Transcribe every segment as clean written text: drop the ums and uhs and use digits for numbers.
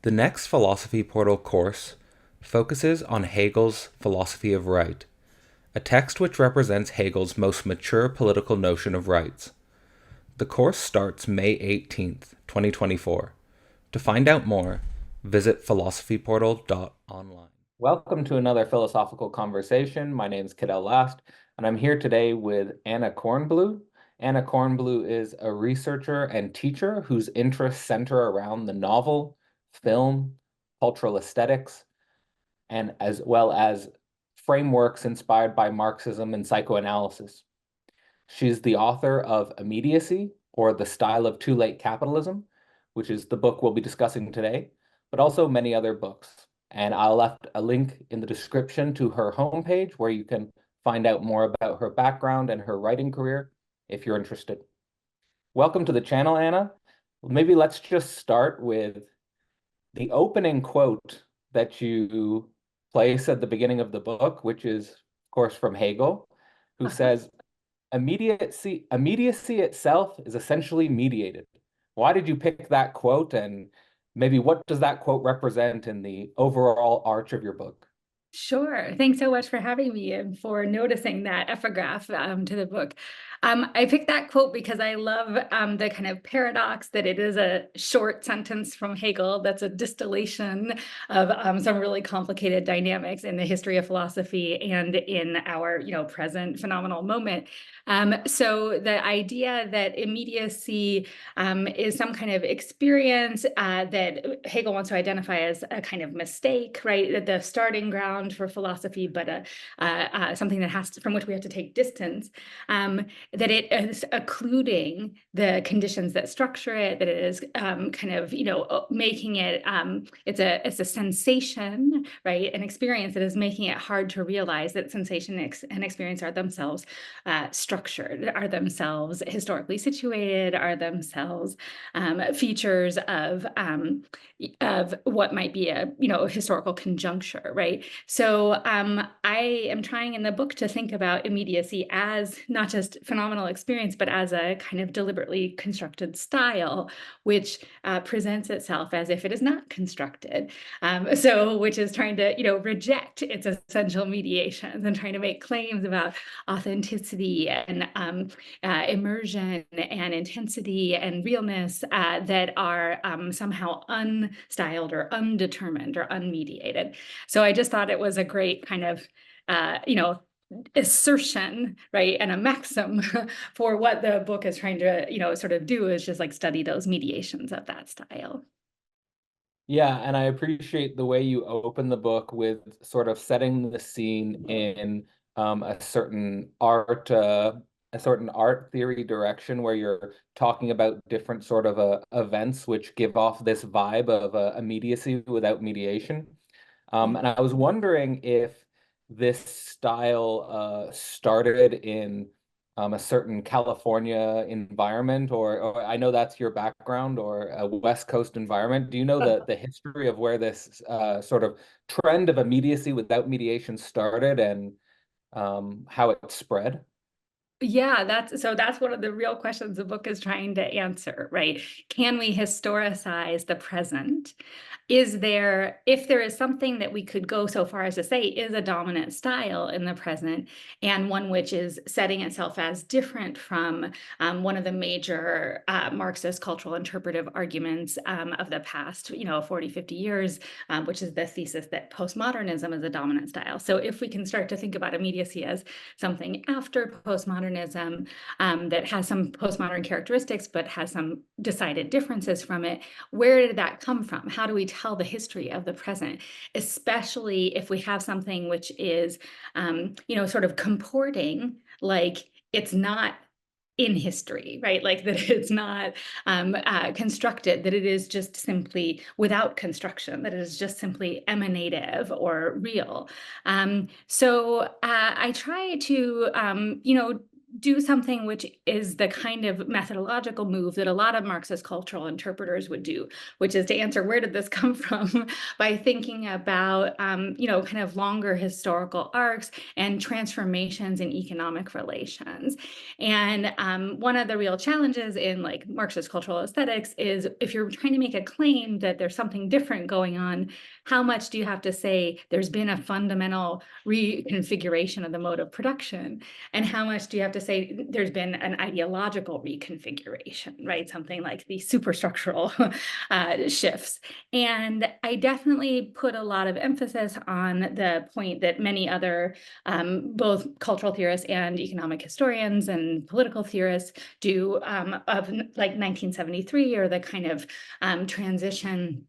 The next Philosophy Portal course focuses on Hegel's philosophy of right, a text which represents Hegel's most mature political notion of rights. The course starts May 18th, 2024. To find out more, visit philosophyportal.online. Welcome to another philosophical conversation. My name is Cadell Last, and I'm here today with Anna Kornbluh. Anna Kornbluh is a researcher and teacher whose interests center around the novel, film, cultural aesthetics, and as well as frameworks inspired by Marxism and psychoanalysis. She's the author of Immediacy, or The Style of Too Late Capitalism, which is the book we'll be discussing today, but also many other books. And I'll left a link in the description to her homepage where you can find out more about her background and her writing career if you're interested. Welcome to the channel, Anna. Maybe let's just start with the opening quote that you place at the beginning of the book, which is, of course, from Hegel, who says, immediacy itself is essentially mediated. Why did you pick that quote, and maybe what does that quote represent in the overall arch of your book? Sure. Thanks so much for having me and for noticing that epigraph to the book. I picked that quote because I love the kind of paradox that it is a short sentence from Hegel that's a distillation of some really complicated dynamics in the history of philosophy and in our, present phenomenal moment. So the idea that immediacy is some kind of experience that Hegel wants to identify as a kind of mistake, right? The starting ground for philosophy, but something that from which we have to take distance. That it is occluding the conditions that structure it. That it is kind of making it. It's a sensation, right? An experience that is making it hard to realize that sensation and experience are themselves structured, are themselves historically situated, are themselves features of what might be a historical conjuncture, right? So I am trying in the book to think about immediacy as not just phenomenal experience, but as a kind of deliberately constructed style, which presents itself as if it is not constructed. Which is trying to reject its essential mediations and trying to make claims about authenticity and immersion and intensity and realness that are somehow unstyled or undetermined or unmediated. So I just thought it was a great kind of, assertion, right, and a maxim for what the book is trying to, sort of do is just like study those mediations of that style. Yeah, and I appreciate the way you open the book with sort of setting the scene in a certain art theory direction where you're talking about different sort of events which give off this vibe of immediacy without mediation. And I was wondering if this style started in a certain California environment, or I know that's your background, or a West Coast environment. Do you know the history of where this sort of trend of immediacy without mediation started and how it spread? Yeah, that's one of the real questions the book is trying to answer, right? Can we historicize the present? If there is something that we could go so far as to say is a dominant style in the present, and one which is setting itself as different from one of the major Marxist cultural interpretive arguments of the past, 40, 50 years, which is the thesis that postmodernism is a dominant style. So if we can start to think about immediacy as something after postmodernism that has some postmodern characteristics, but has some decided differences from it, where did that come from? How do we tell the history of the present, especially if we have something which is, sort of comporting, like it's not in history, right? Like that it's not constructed, that it is just simply without construction, that it is just simply emanative or real. So I try to, do something which is the kind of methodological move that a lot of Marxist cultural interpreters would do, which is to answer where did this come from by thinking about, kind of longer historical arcs and transformations in economic relations. And one of the real challenges in like Marxist cultural aesthetics is if you're trying to make a claim that there's something different going on, how much do you have to say there's been a fundamental reconfiguration of the mode of production? And how much do you have to say there's been an ideological reconfiguration, right? Something like the superstructural shifts. And I definitely put a lot of emphasis on the point that many other, both cultural theorists and economic historians and political theorists do, of like 1973, or the kind of transition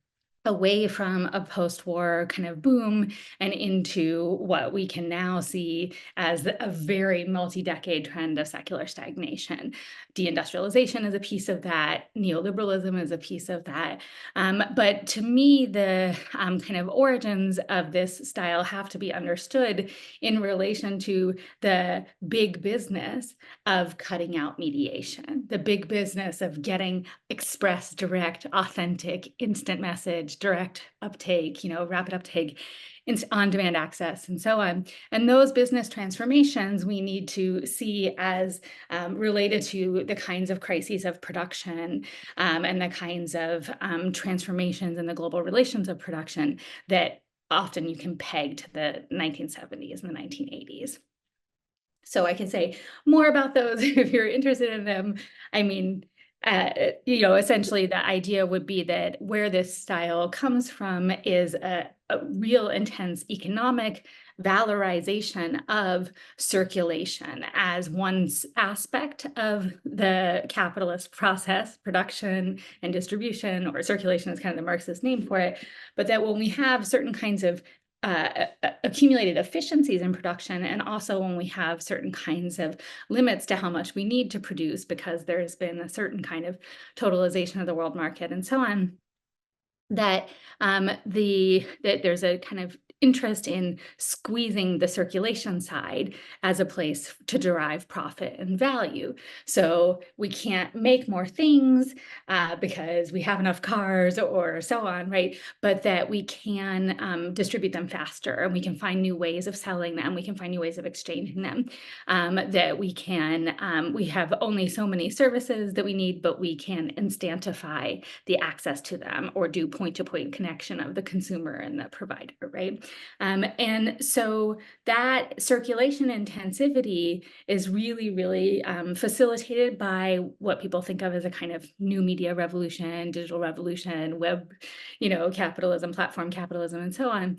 away from a post-war kind of boom and into what we can now see as a very multi-decade trend of secular stagnation. Deindustrialization is a piece of that. Neoliberalism is a piece of that. But to me, the kind of origins of this style have to be understood in relation to the big business of cutting out mediation, the big business of getting express, direct, authentic, instant message, direct uptake, rapid uptake, on-demand access, and so on. And those business transformations we need to see as related to the kinds of crises of production and the kinds of transformations in the global relations of production that often you can peg to the 1970s and the 1980s. So I can say more about those if you're interested in them. I mean, essentially the idea would be that where this style comes from is a real intense economic valorization of circulation as one aspect of the capitalist process, production and distribution, or circulation is kind of the Marxist name for it. But that when we have certain kinds of accumulated efficiencies in production, and also when we have certain kinds of limits to how much we need to produce because there's been a certain kind of totalization of the world market and so on, that that there's a kind of interest in squeezing the circulation side as a place to derive profit and value. So we can't make more things because we have enough cars or so on, right? But that we can distribute them faster, and we can find new ways of selling them. We can find new ways of exchanging them. That we have only so many services that we need, but we can instantify the access to them or do point-to-point connection of the consumer and the provider, right? And so that circulation intensivity is really, really facilitated by what people think of as a kind of new media revolution, digital revolution, web, capitalism, platform capitalism, and so on,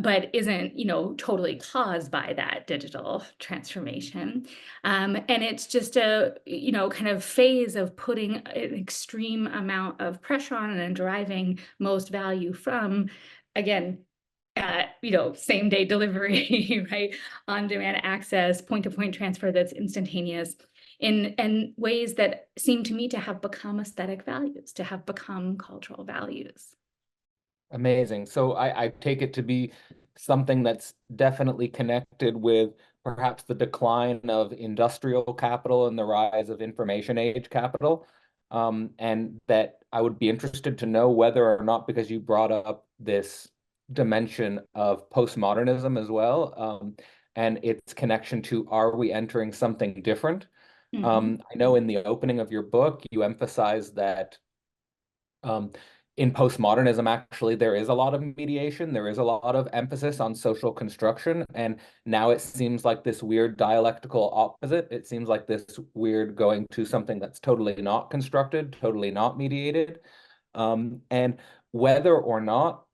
but isn't, totally caused by that digital transformation. And it's just a, kind of phase of putting an extreme amount of pressure on and deriving most value from, again, same day delivery, right? On-demand access, point-to-point transfer that's instantaneous in ways that seem to me to have become aesthetic values, to have become cultural values. Amazing. So I take it to be something that's definitely connected with perhaps the decline of industrial capital and the rise of information age capital. And that I would be interested to know whether or not, because you brought up this dimension of postmodernism as well, and its connection to, are we entering something different? Mm-hmm. I know in the opening of your book, you emphasize that in postmodernism, actually, there is a lot of mediation. There is a lot of emphasis on social construction. And now it seems like this weird dialectical opposite. It seems like this weird going to something that's totally not constructed, totally not mediated. And whether or not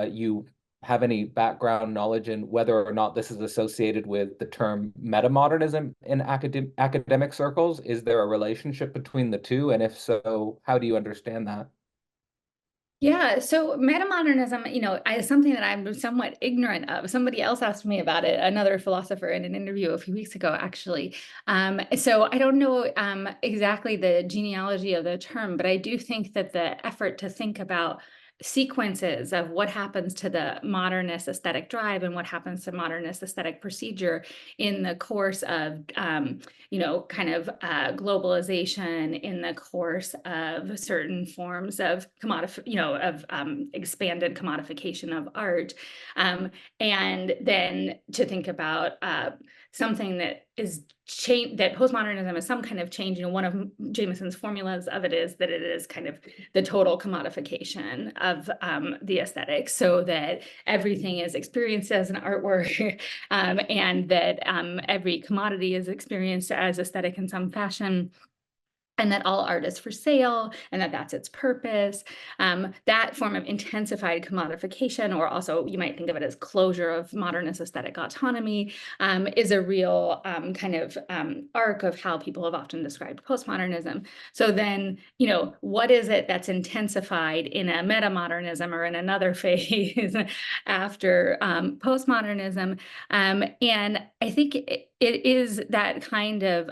you have any background knowledge in whether or not this is associated with the term metamodernism in academic circles, is there a relationship between the two? And if so, how do you understand that? Yeah, so metamodernism, is something that I'm somewhat ignorant of. Somebody else asked me about it, another philosopher in an interview a few weeks ago, actually. So I don't know exactly the genealogy of the term, but I do think that the effort to think about sequences of what happens to the modernist aesthetic drive and what happens to modernist aesthetic procedure in the course of, kind of globalization, in the course of certain forms of expanded commodification of art, and then to think about something that is change, that postmodernism is some kind of change. One of Jameson's formulas of it is that it is kind of the total commodification of the aesthetic, so that everything is experienced as an artwork, and that every commodity is experienced as aesthetic in some fashion, and that all art is for sale, and that that's its purpose. That form of intensified commodification, or also you might think of it as closure of modernist aesthetic autonomy, is a real kind of arc of how people have often described postmodernism. So then, what is it that's intensified in a metamodernism or in another phase after postmodernism? And I think it is that kind of,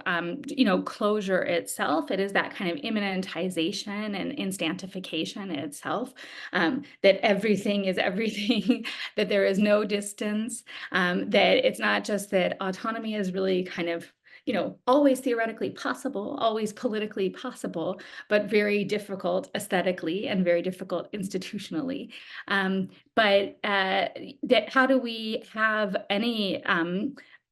closure itself. It is that kind of immanentization and instantification itself, that everything is everything, that there is no distance, that it's not just that autonomy is really kind of, always theoretically possible, always politically possible, but very difficult aesthetically and very difficult institutionally. But that how do we have any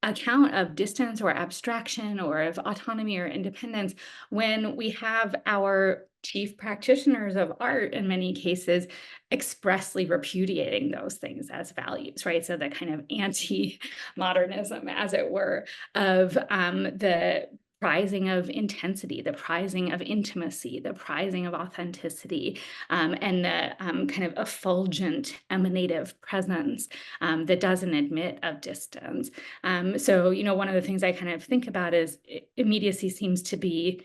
account of distance or abstraction or of autonomy or independence when we have our chief practitioners of art in many cases expressly repudiating those things as values, right? So the kind of anti-modernism, as it were, of the prizing of intensity, the prizing of intimacy, the prizing of authenticity, and the kind of effulgent emanative presence that doesn't admit of distance. So, one of the things I kind of think about is immediacy seems to be,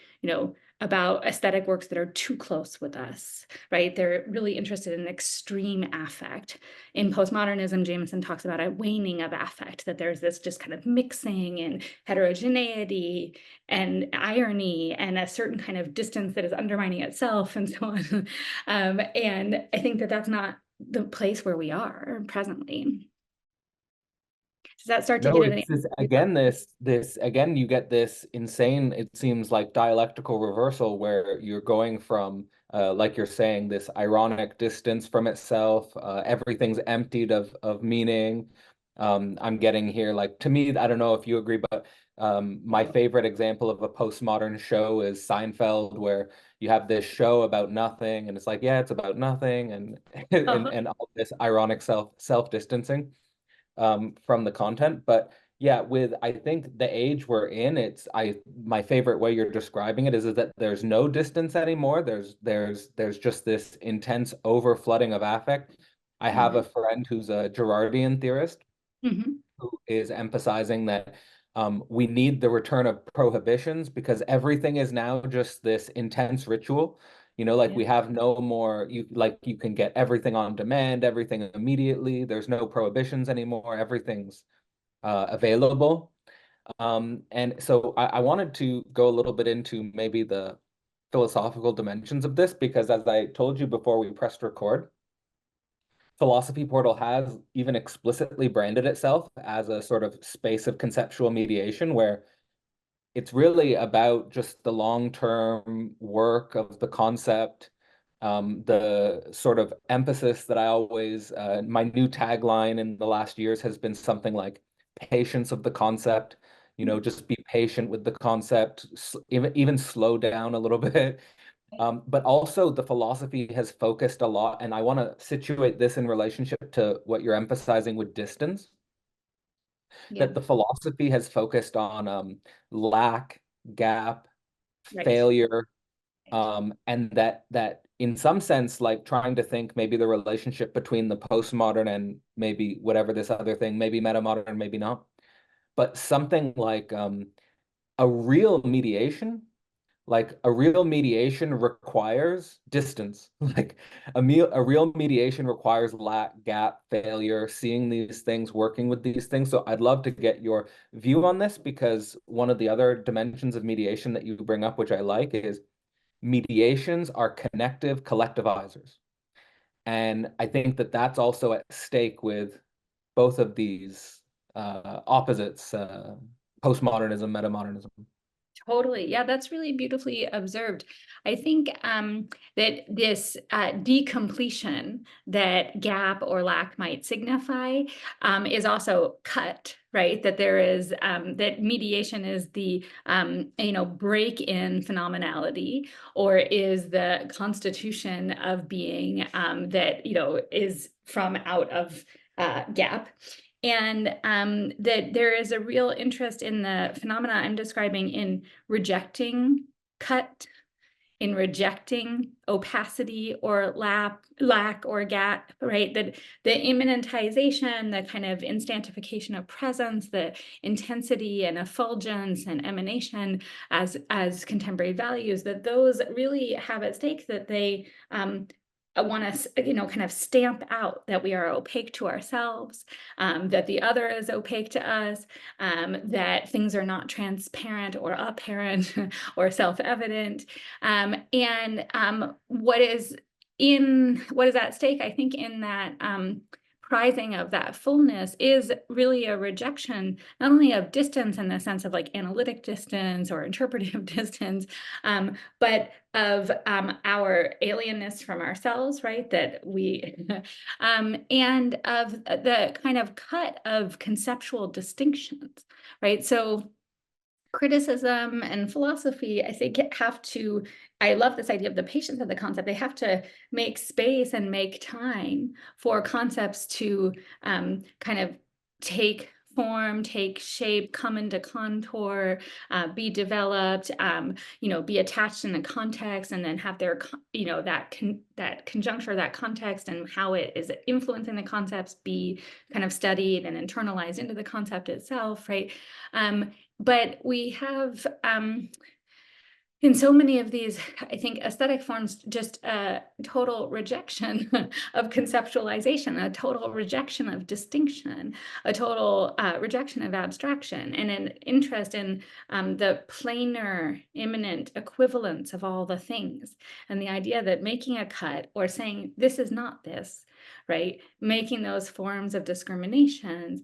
about aesthetic works that are too close with us, right? They're really interested in extreme affect. In postmodernism, Jameson talks about a waning of affect, that there's this just kind of mixing and heterogeneity and irony and a certain kind of distance that is undermining itself and so on. And I think that that's not the place where we are presently. Does that start to No, get at any? it's this again, you get this insane, it seems like dialectical reversal where you're going from, like you're saying, this ironic distance from itself, everything's emptied of meaning. I'm getting here, like, to me, I don't know if you agree, but my favorite example of a postmodern show is Seinfeld, where you have this show about nothing, and it's like, yeah, it's about nothing, and and all this ironic self-distancing from the content. But yeah, with I think the age we're in, my favorite way you're describing it is that there's no distance anymore. There's just this intense overflooding of affect. I have a friend who's a Girardian theorist Mhm. who is emphasizing that we need the return of prohibitions because everything is now just this intense ritual. Like Yeah. we have no more, you can get everything on demand, everything immediately. There's no prohibitions anymore. Everything's available. And so I wanted to go a little bit into maybe the philosophical dimensions of this because as I told you before we pressed record, Philosophy Portal has even explicitly branded itself as a sort of space of conceptual mediation where it's really about just the long-term work of the concept, the sort of emphasis that I always, my new tagline in the last years has been something like patience of the concept, just be patient with the concept, even slow down a little bit. But also the philosophy has focused a lot, and I want to situate this in relationship to what you're emphasizing with distance, Yeah. that the philosophy has focused on lack, gap, Right. failure, Right. and that in some sense, like trying to think maybe the relationship between the postmodern and maybe whatever this other thing, maybe metamodern, maybe not, but something like a real mediation. Like a real mediation requires distance. Like a real mediation requires lack, gap, failure, seeing these things, working with these things. So I'd love to get your view on this because one of the other dimensions of mediation that you bring up, which I like, is mediations are connective collectivizers. And I think that that's also at stake with both of these opposites, postmodernism, metamodernism. Totally. Yeah, that's really beautifully observed. I think that this decompletion that gap or lack might signify is also cut, right? That there is, that mediation is the, break in phenomenality, or is the constitution of being that, is from out of gap. And that there is a real interest in the phenomena I'm describing in rejecting cut, in rejecting opacity or lack or gap, right? That the immanentization, the kind of instantification of presence, the intensity and effulgence and emanation as contemporary values, that those really have at stake that they want to, kind of stamp out that we are opaque to ourselves, that the other is opaque to us, that things are not transparent or apparent or self-evident. And what is at stake, I think, in that prizing of that fullness is really a rejection, not only of distance in the sense of like analytic distance or interpretive distance, but of our alienness from ourselves, right? That we, and of the kind of cut of conceptual distinctions, right? So criticism and philosophy, I think, have to, I love this idea of the patience of the concept. They have to make space and make time for concepts to kind of take form, take shape, come into contour, be developed, be attached in a context, and then have their, that conjuncture, that context, and how it is influencing the concepts be kind of studied and internalized into the concept itself, right? But we have, in so many of these, I think, aesthetic forms, just a total rejection of conceptualization, a total rejection of distinction, a total rejection of abstraction, and an interest in the planar, immanent equivalence of all the things. And the idea that making a cut or saying, this is not this, right? Making those forms of discriminations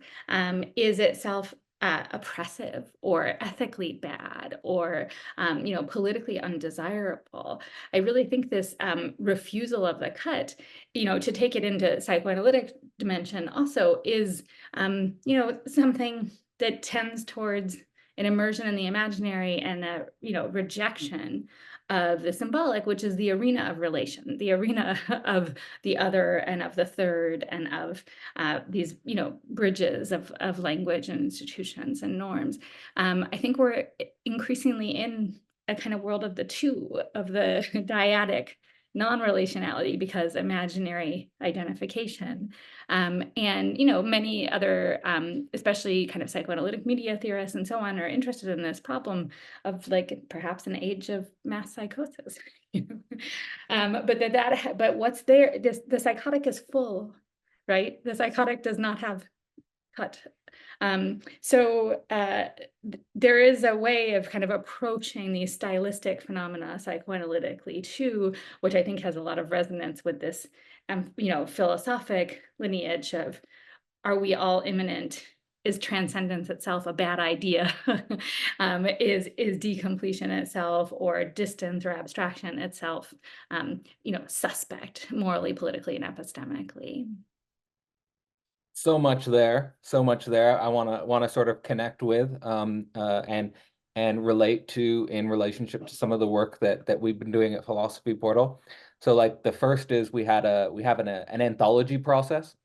is itself oppressive or ethically bad or politically undesirable. I really think this refusal of the cut, to take it into psychoanalytic dimension also is, something that tends towards an immersion in the imaginary and a, rejection of the symbolic, which is the arena of relation, the arena of the other and of the third and of these, bridges of language and institutions and norms. I think we're increasingly in a kind of world of the two, of the dyadic non-relationality, because imaginary identification, and many other, especially kind of psychoanalytic media theorists and so on, are interested in this problem of like perhaps an age of mass psychosis. But what's there? The psychotic is full, right? The psychotic does not have cut. So there is a way of kind of approaching these stylistic phenomena psychoanalytically too, which I think has a lot of resonance with this, philosophic lineage of, are we all immanent? Is transcendence itself a bad idea? Is decompletion itself, or distance or abstraction itself, suspect morally, politically, and epistemically? So much there, so much there. I want to sort of connect with and relate to in relationship to some of the work that we've been doing at Philosophy Portal. So like the first is we have an anthology process.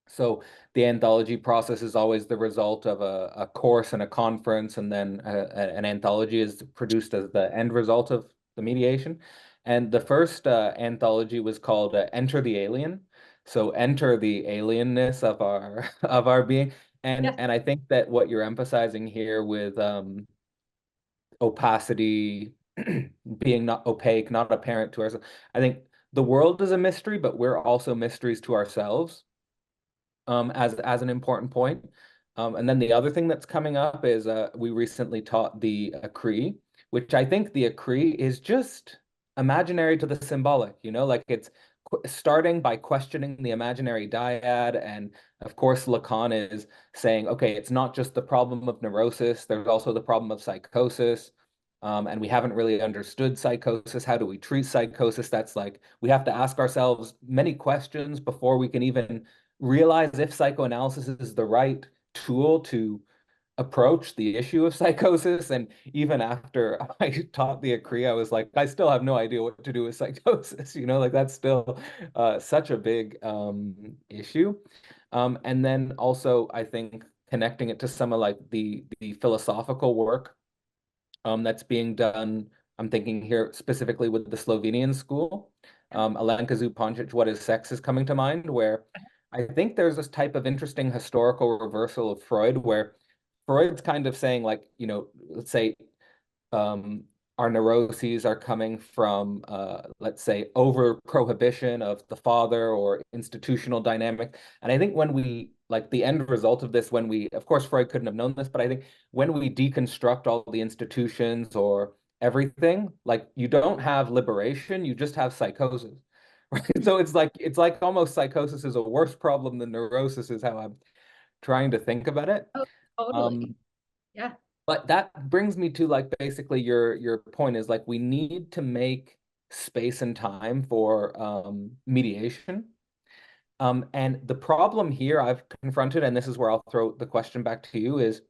So the anthology process is always the result of a course and a conference, and then an anthology is produced as the end result of the mediation. And the first anthology was called Enter the Alien. So enter the alienness of our of our being. Yes. And I think that what you're emphasizing here with opacity, being not opaque, not apparent to ourselves, I think the world is a mystery, but we're also mysteries to ourselves, as an important point. And then the other thing that's coming up is we recently taught the Acree, which I think the Acree is just imaginary to the symbolic, like it's starting by questioning the imaginary dyad. And of course, Lacan is saying, okay, it's not just the problem of neurosis, there's also the problem of psychosis. And we haven't really understood psychosis. How do we treat psychosis? That's like, we have to ask ourselves many questions before we can even realize if psychoanalysis is the right tool to approach the issue of psychosis. And even after I taught the Acree, I was like, I still have no idea what to do with psychosis. Like that's still such a big issue. And then also, I think connecting it to some of like the philosophical work that's being done. I'm thinking here specifically with the Slovenian school. Alenka Zupančič, What is Sex is coming to mind, where I think there's this type of interesting historical reversal of Freud, where Freud's kind of saying, like, let's say our neuroses are coming from, let's say, over prohibition of the father or institutional dynamic. And I think when we, like, the end result of this, when we, of course, Freud couldn't have known this, but I think when we deconstruct all the institutions or everything, like, you don't have liberation, you just have psychosis. Right? So it's like almost psychosis is a worse problem than neurosis, is how I'm trying to think about it. Oh, totally. Yeah. But that brings me to, like, basically your point is, like, we need to make space and time for mediation. And the problem here I've confronted, and this is where I'll throw the question back to you, is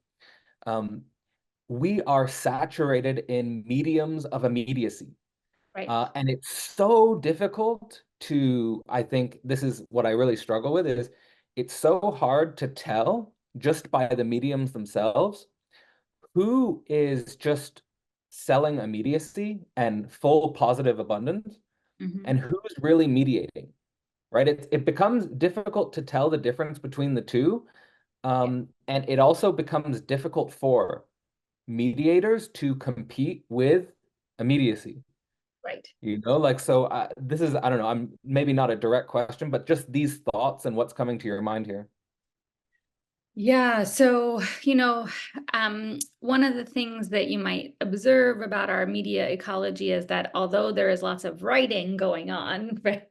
we are saturated in mediums of immediacy. Right. And it's so difficult to, I think this is what I really struggle with, is it's so hard to tell just by the mediums themselves who is just selling immediacy and full positive abundance and who's really mediating, right? It becomes difficult to tell the difference between the two. And it also becomes difficult for mediators to compete with immediacy. Right. Like, so this is, I don't know, I'm maybe not a direct question, but just these thoughts and what's coming to your mind here. Yeah, so, one of the things that you might observe about our media ecology is that although there is lots of writing going on, right,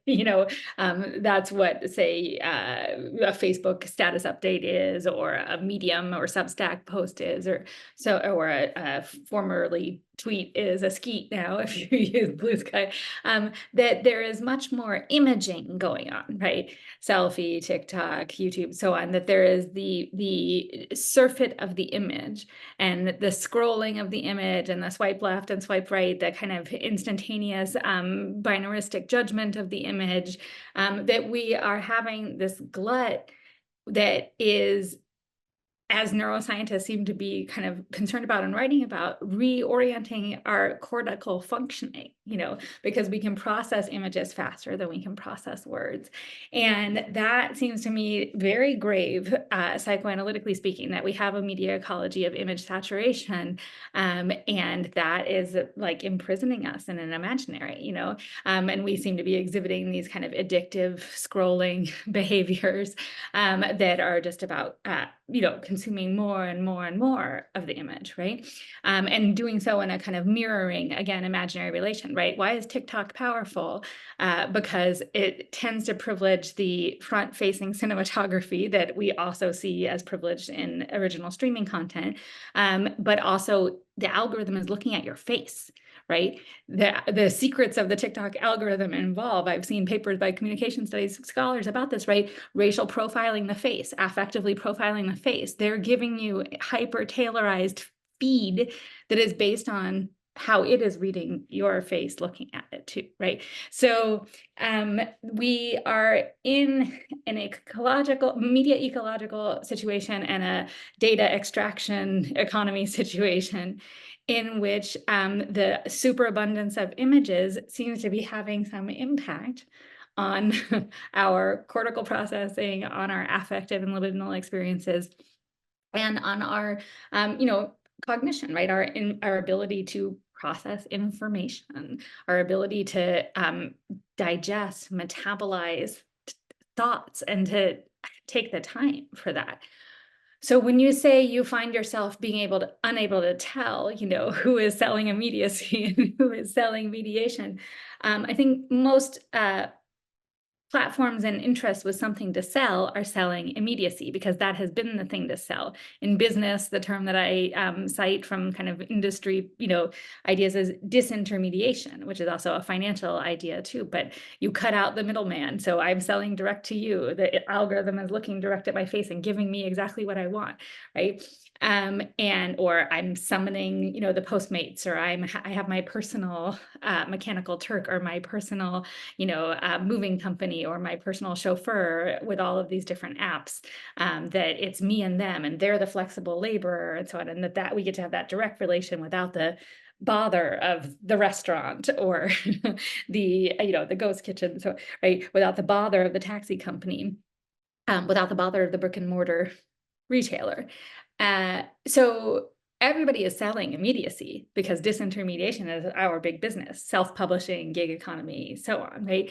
that's what, say, a Facebook status update is, or a Medium or Substack post is, or a formerly tweet is a skeet now, if you use Blue Sky, that there is much more imaging going on, right? Selfie, TikTok, YouTube, so on, that there is the surfeit of the image and the scrolling of the image and the swipe left and swipe right, the kind of instantaneous binaristic judgment of the image, that we are having this glut that is, as neuroscientists seem to be kind of concerned about and writing about, reorienting our cortical functioning, because we can process images faster than we can process words. And that seems to me very grave, psychoanalytically speaking, that we have a media ecology of image saturation, and that is like imprisoning us in an imaginary, and we seem to be exhibiting these kind of addictive scrolling behaviors that are just about, consuming more and more and more of the image, right? And doing so in a kind of mirroring, again, imaginary relation, right? Why is TikTok powerful? Because it tends to privilege the front-facing cinematography that we also see as privileged in original streaming content, but also the algorithm is looking at your face, right? The secrets of the TikTok algorithm involve, I've seen papers by communication studies scholars about this, right? Racial profiling the face, affectively profiling the face. They're giving you hyper-tailorized feed that is based on how it is reading your face, looking at it too, right? So we are in an media ecological situation and a data extraction economy situation in which the superabundance of images seems to be having some impact on our cortical processing, on our affective and libidinal experiences, and on our, cognition, right? Our ability to process information, our ability to digest, metabolize thoughts, and to take the time for that. So when you say you find yourself being unable to tell, who is selling immediacy and who is selling mediation, I think most platforms and interests with something to sell are selling immediacy, because that has been the thing to sell. In business, the term that I cite from kind of industry, ideas is disintermediation, which is also a financial idea too, but you cut out the middleman. So I'm selling direct to you. The algorithm is looking direct at my face and giving me exactly what I want, right? Or I'm summoning, the Postmates, or I have my personal Mechanical Turk, or my personal, moving company, or my personal chauffeur, with all of these different apps, that it's me and them, and they're the flexible laborer, and so on, and that we get to have that direct relation without the bother of the restaurant, or the ghost kitchen, so right, without the bother of the taxi company, without the bother of the brick and mortar retailer. So everybody is selling immediacy, because disintermediation is our big business: self-publishing, gig economy, so on, right?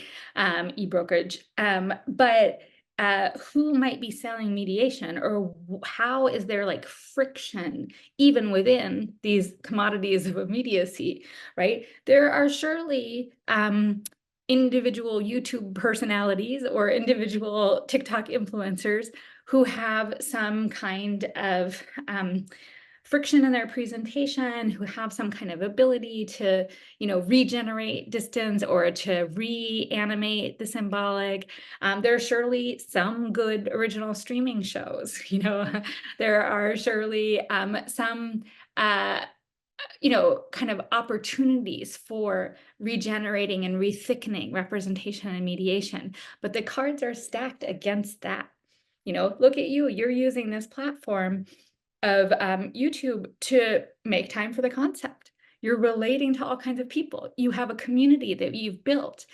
E-brokerage. But who might be selling mediation, or how is there like friction even within these commodities of immediacy, right? There are surely individual YouTube personalities or individual TikTok influencers who have some kind of friction in their presentation, who have some kind of ability to, regenerate distance, or to reanimate the symbolic. There are surely some good original streaming shows. There are surely some kind of opportunities for regenerating and rethickening representation and mediation, but the cards are stacked against that. Look at you're using this platform of YouTube to make time for the concept. You're relating to all kinds of people. You have a community that you've built,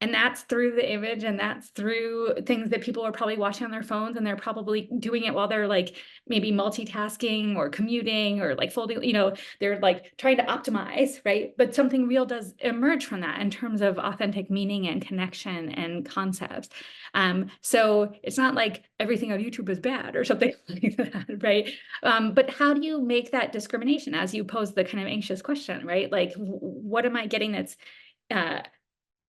and that's through the image, and that's through things that people are probably watching on their phones, and they're probably doing it while they're like maybe multitasking or commuting or like folding, they're like trying to optimize, right? But something real does emerge from that in terms of authentic meaning and connection and concepts. So it's not like everything on YouTube is bad or something like that, right? But how do you make that discrimination, as you pose the kind of anxious question, right? Like, what am I getting that's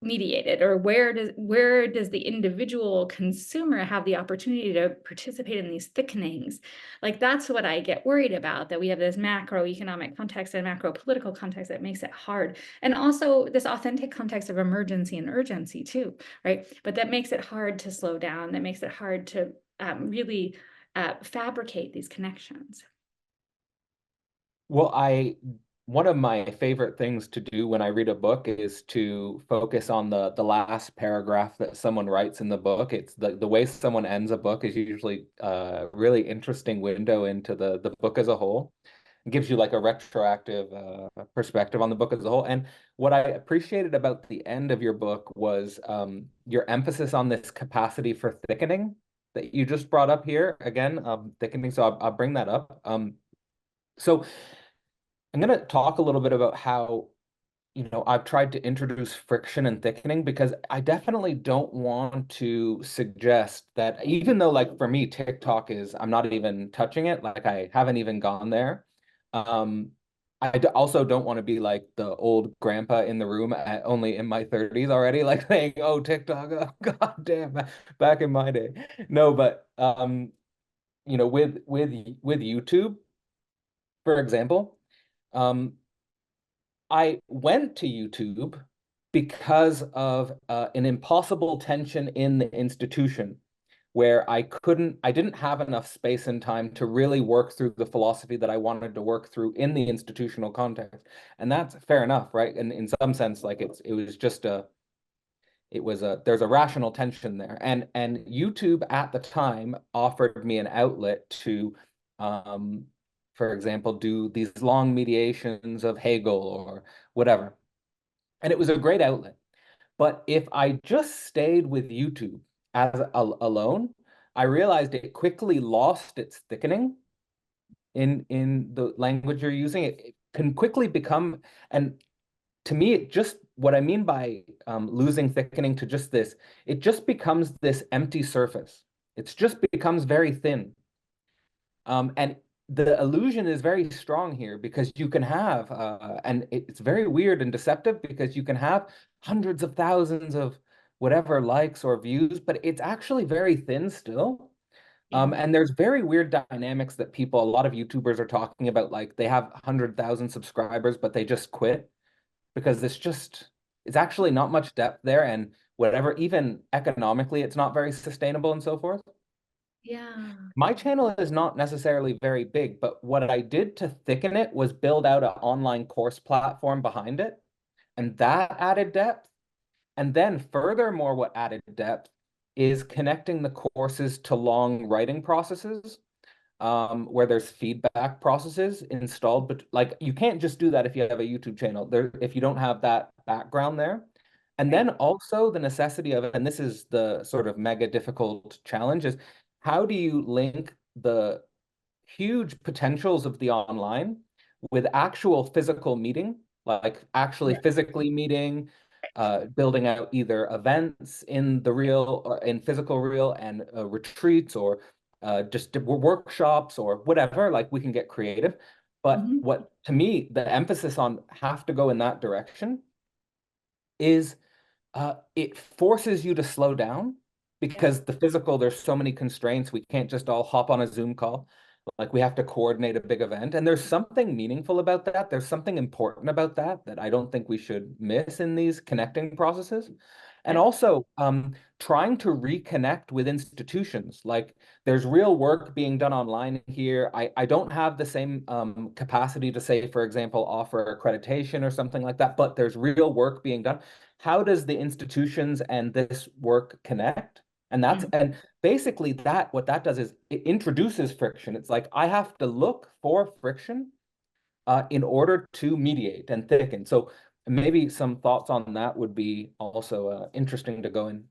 mediated, or where does the individual consumer have the opportunity to participate in these thickenings? Like, that's what I get worried about, that we have this macroeconomic context and macro political context that makes it hard, and also this authentic context of emergency and urgency too, right? But that makes it hard to slow down, that makes it hard to really fabricate these connections. Well, one of my favorite things to do when I read a book is to focus on the last paragraph that someone writes in the book. It's the way someone ends a book is usually a really interesting window into the book as a whole. It gives you like a retroactive perspective on the book as a whole. And what I appreciated about the end of your book was your emphasis on this capacity for thickening that you just brought up here again, thickening. So I'll bring that up. So I'm going to talk a little bit about how, I've tried to introduce friction and thickening, because I definitely don't want to suggest that, even though, like, for me, TikTok I'm not even touching it, like I haven't even gone there. Also don't want to be like the old grandpa in the room, only in my 30s already, like saying, oh, TikTok, oh, God damn, back in my day. No, but, with YouTube, for example, um, I went to YouTube because of an impossible tension in the institution, where I didn't have enough space and time to really work through the philosophy that I wanted to work through in the institutional context. And that's fair enough, right? And in some sense, like there's a rational tension there. And YouTube at the time offered me an outlet to, for example, do these long mediations of Hegel or whatever. And it was a great outlet. But if I just stayed with YouTube alone, I realized it quickly lost its thickening in the language you're using. It can quickly become, and to me, what I mean by losing thickening to just this, it just becomes this empty surface. It just becomes very thin. And the illusion is very strong here, because you can have, and it's very weird and deceptive, because you can have hundreds of thousands of whatever likes or views, but it's actually very thin still. Yeah. And there's very weird dynamics that a lot of YouTubers are talking about, like they have 100,000 subscribers, but they just quit because it's actually not much depth there, and whatever, even economically, it's not very sustainable and so forth. Yeah. My channel is not necessarily very big, but what I did to thicken it was build out an online course platform behind it, and that added depth. And then furthermore, what added depth is connecting the courses to long writing processes, where there's feedback processes installed. But like you can't just do that if you have a YouTube channel there, if you don't have that background there. And Right. then also the necessity of it, and this is the sort of mega difficult challenge, is how do you link the huge potentials of the online with actual physical meeting, like actually Yeah. physically meeting, building out either events in the real, in physical real, and retreats, or just workshops or whatever, like we can get creative. But Mhm. what, to me, the emphasis on have to go in that direction is it forces you to slow down, Yeah. because the physical, there's so many constraints. We can't just all hop on a Zoom call. Like we have to coordinate a big event. And there's something meaningful about that. There's something important about that that I don't think we should miss in these connecting processes. And Yeah. also trying to reconnect with institutions. Like there's real work being done online here. I don't have the same capacity to say, for example, offer accreditation or something like that, but there's real work being done. How does the institutions and this work connect? Mhm. And basically that, what that does is it introduces friction. It's like I have to look for friction in order to mediate and thicken. So maybe some thoughts on that would be also interesting to go in.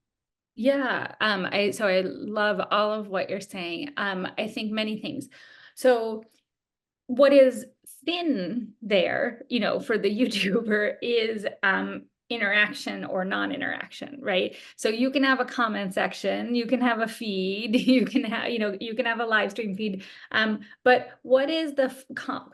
Yeah, I love all of what you're saying. I think many things. So what is thin there, for the YouTuber is interaction or non-interaction, right? So you can have a comment section, you can have a feed, you can have a live stream feed. But what is the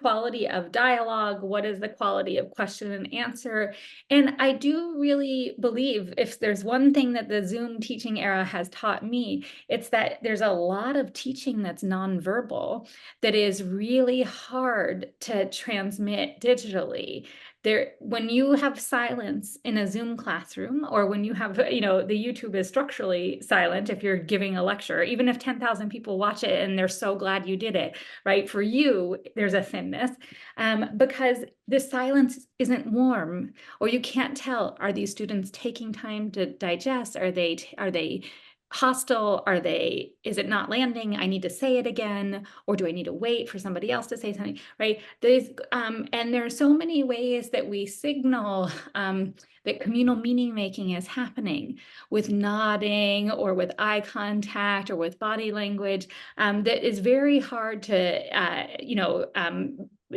quality of dialogue? What is the quality of question and answer? And I do really believe if there's one thing that the Zoom teaching era has taught me, it's that there's a lot of teaching that's nonverbal that is really hard to transmit digitally. When you have silence in a Zoom classroom, or when you have, the YouTube is structurally silent if you're giving a lecture, even if 10,000 people watch it and they're so glad you did it, right? For you, there's a thinness because the silence isn't warm, or you can't tell, are these students taking time to digest? Are they hostile? Is it not landing? I need to say it again, or do I need to wait for somebody else to say something, right? And there are so many ways that we signal that communal meaning making is happening with nodding or with eye contact or with body language, that is very hard to,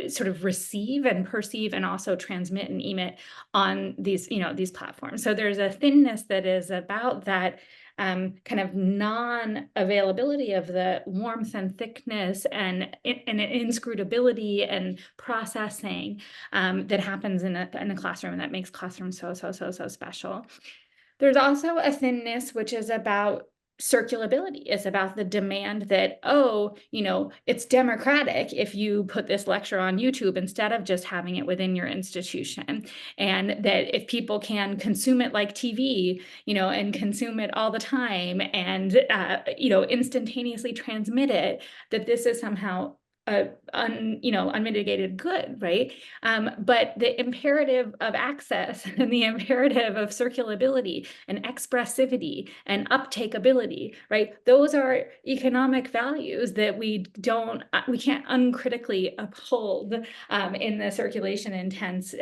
sort of receive and perceive and also transmit and emit on these platforms. So there's a thinness that is about that kind of non-availability of the warmth and thickness and inscrutability and processing that happens in a classroom, and that makes classrooms so special. There's also a thinness, which is about circulability. It's about the demand that, it's democratic if you put this lecture on YouTube instead of just having it within your institution. And that if people can consume it like TV, and consume it all the time and, instantaneously transmit it, that this is somehow unmitigated good, right? But the imperative of access and the imperative of circulability and expressivity and uptakeability, right? Those are economic values that we can't uncritically uphold in the circulation intense,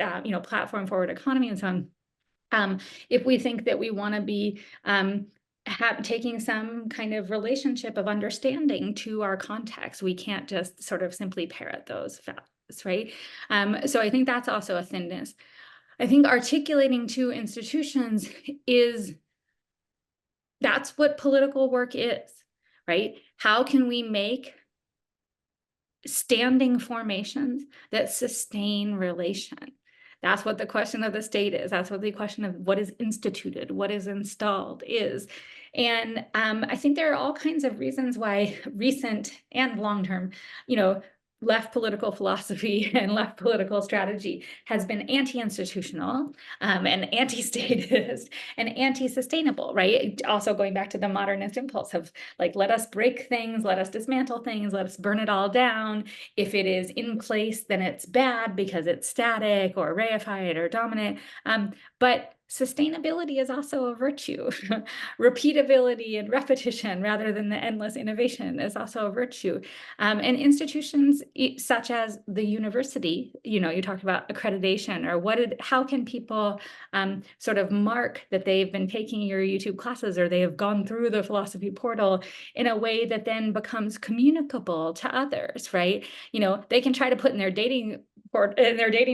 platform forward economy and so on. If we think that we want to be taking some kind of relationship of understanding to our context, we can't just sort of simply parrot those values, right? So I think that's also a thinness. I think articulating to institutions that's what political work is, right? How can we make standing formations that sustain relation, That's what the question of the state is. That's what the question of what is instituted, what is installed is. And I think there are all kinds of reasons why recent and long-term, left political philosophy and left political strategy has been anti-institutional and anti-statist and anti-sustainable, right? Also going back to the modernist impulse of like, let us break things, let us dismantle things, let us burn it all down. If it is in place, then it's bad because it's static or reified or dominant. But sustainability is also a virtue. Repeatability and repetition rather than the endless innovation is also a virtue. And institutions such as the university, you talked about accreditation or how can people sort of mark that they've been taking your YouTube classes or they have gone through the philosophy portal in a way that then becomes communicable to others, right? They can try to put in their dating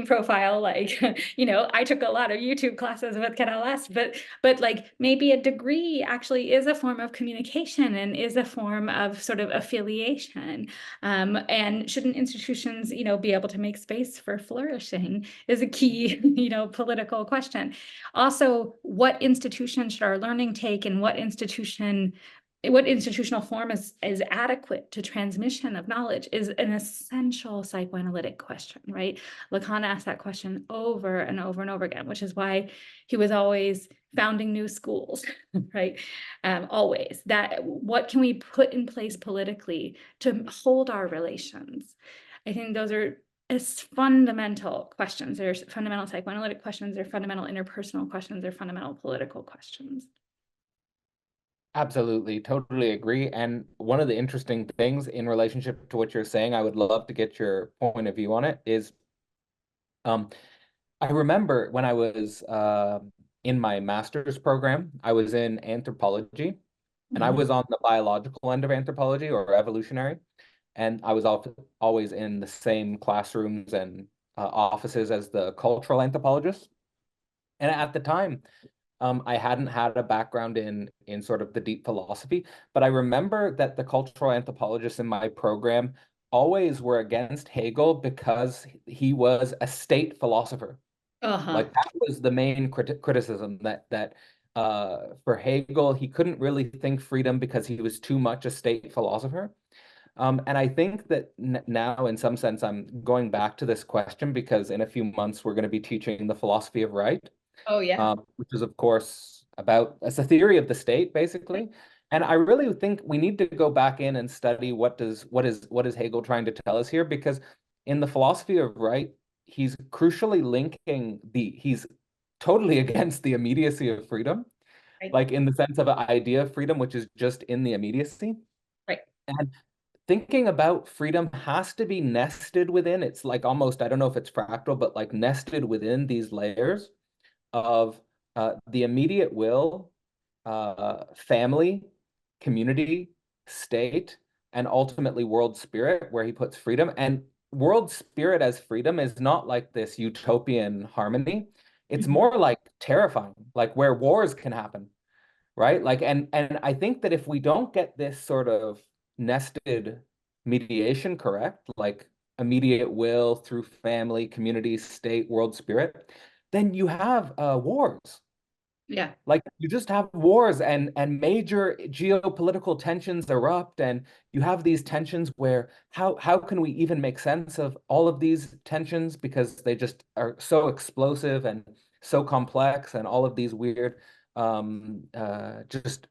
profile, like, I took a lot of YouTube classes with KLS, but like maybe a degree actually is a form of communication and is a form of sort of affiliation. And shouldn't institutions, be able to make space for flourishing is a key, political question. Also, what institution should our learning take and what institutional form is adequate to transmission of knowledge is an essential psychoanalytic question, right? Lacan asked that question over and over and over again, which is why he was always founding new schools, right? Always that what can we put in place politically to hold our relations? I think those are fundamental questions. There's fundamental psychoanalytic questions, there are fundamental interpersonal questions, there are fundamental political questions. Absolutely, totally agree. And one of the interesting things in relationship to what you're saying, I would love to get your point of view on it, is I remember when I was in my master's program, I was in anthropology, and I was on the biological end of anthropology or evolutionary, and I was always in the same classrooms and offices as the cultural anthropologists. And at the time, I hadn't had a background in sort of the deep philosophy, but I remember that the cultural anthropologists in my program always were against Hegel because he was a state philosopher. Like that was the main criticism that for Hegel, he couldn't really think freedom because he was too much a state philosopher. And I think that now, in some sense, I'm going back to this question because in a few months we're going to be teaching the philosophy of right. Oh, yeah. Which is, of course, it's a theory of the state, basically. And I really think we need to go back in and study what is Hegel trying to tell us here, because in the philosophy of right, he's crucially he's totally against the immediacy of freedom, Right. like in the sense of an idea of freedom, which is just in the immediacy. Right. And thinking about freedom has to be nested within, it's like almost, I don't know if it's fractal, but like nested within these layers of the immediate will, family, community, state, and ultimately world spirit, where he puts freedom. And world spirit as freedom is not like this utopian harmony. It's more like terrifying, like where wars can happen, right? Like, and I think that if we don't get this sort of nested mediation correct, like immediate will through family, community, state, world spirit, then you have wars. Yeah. Like you just have wars and major geopolitical tensions erupt, and you have these tensions where how can we even make sense of all of these tensions because they just are so explosive and so complex, and all of these weird just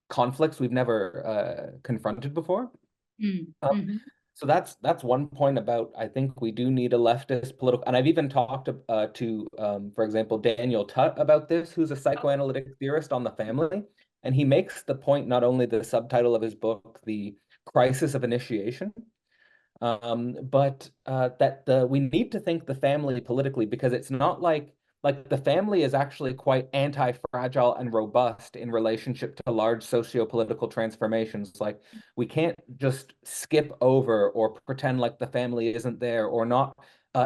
conflicts we've never confronted before. So that's one point about, I think we do need a leftist political, and I've even talked to for example, Daniel Tutt about this, who's a psychoanalytic theorist on the family, and he makes the point, not only the subtitle of his book, The Crisis of Initiation, but that we need to think the family politically, because it's not like the family is actually quite anti-fragile and robust in relationship to large socio-political transformations. Like we can't just skip over or pretend like the family isn't there or not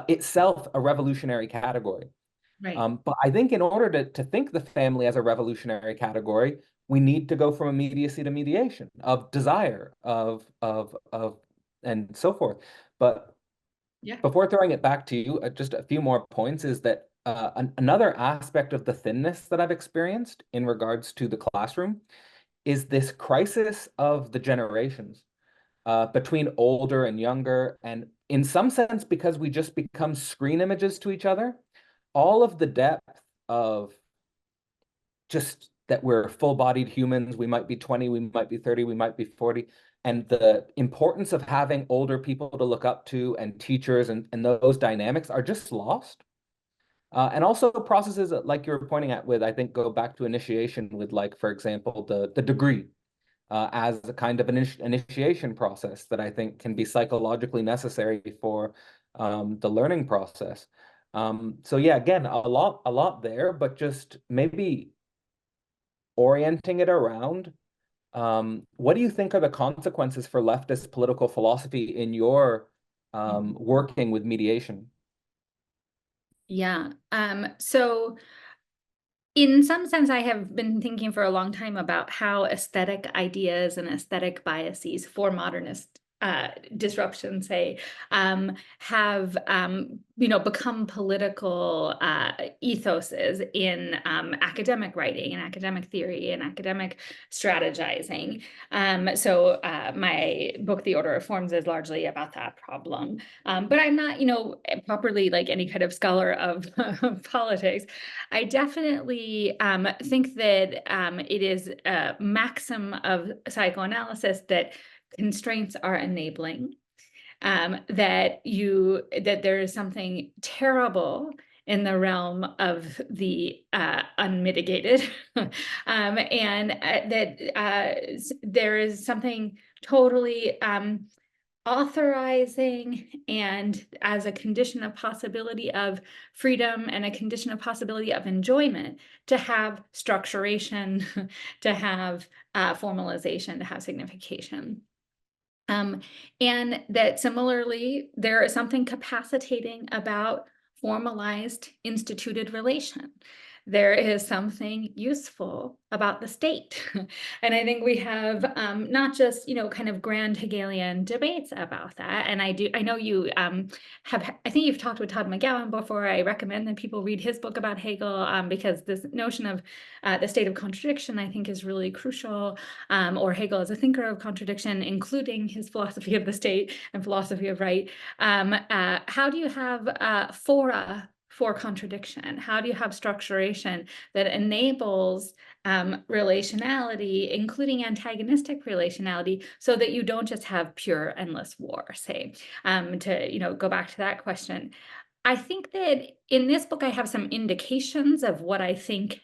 itself a revolutionary category. Right. But I think in order to think the family as a revolutionary category, we need to go from immediacy to mediation of desire, of and so forth. But Yeah. before throwing it back to you, just a few more points is that another aspect of the thinness that I've experienced in regards to the classroom is this crisis of the generations between older and younger. And in some sense, because we just become screen images to each other, all of the depth of just that we're full-bodied humans, we might be 20, we might be 30, we might be 40, and the importance of having older people to look up to and teachers and those dynamics are just lost. And also processes like you were pointing at with, I think, go back to initiation with, like, for example, the degree as a kind of an initiation process that I think can be psychologically necessary for the learning process. So yeah, again, a lot there, but just maybe orienting it around. What do you think are the consequences for leftist political philosophy in your working with mediation? Yeah. So in some sense, I have been thinking for a long time about how aesthetic ideas and aesthetic biases for modernist disruption, say, have become political ethoses in academic writing and academic theory and academic strategizing. So my book, The Order of Forms, is largely about that problem. But I'm not, properly like any kind of scholar of politics. I definitely think that it is a maxim of psychoanalysis that constraints are enabling, that there is something terrible in the realm of the unmitigated, and that there is something totally authorizing and as a condition of possibility of freedom and a condition of possibility of enjoyment to have structuration, to have formalization, to have signification. And that similarly, there is something capacitating about formalized instituted relation. There is something useful about the state. And I think we have not just, kind of grand Hegelian debates about that. And I know you I think you've talked with Todd McGowan before. I recommend that people read his book about Hegel because this notion of the state of contradiction, I think, is really crucial, or Hegel as a thinker of contradiction, including his philosophy of the state and philosophy of right. How do you have fora for contradiction? How do you have structuration that enables relationality, including antagonistic relationality, so that you don't just have pure endless war, say, to go back to that question. I think that in this book, I have some indications of what I think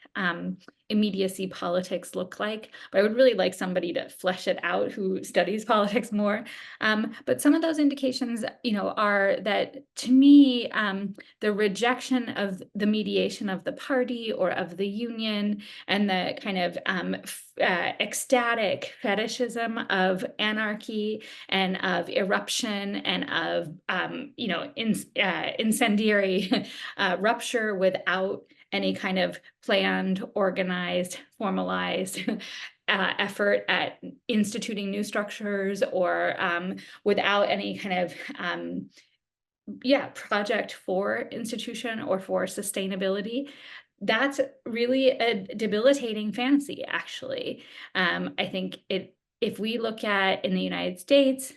immediacy politics look like, but I would really like somebody to flesh it out who studies politics more. But some of those indications, are that, to me, the rejection of the mediation of the party or of the union and the kind of ecstatic fetishism of anarchy and of eruption and of incendiary rupture without any kind of planned, organized, formalized effort at instituting new structures, or without any kind of project for institution or for sustainability. That's really a debilitating fantasy, actually. I think if we look at in the United States,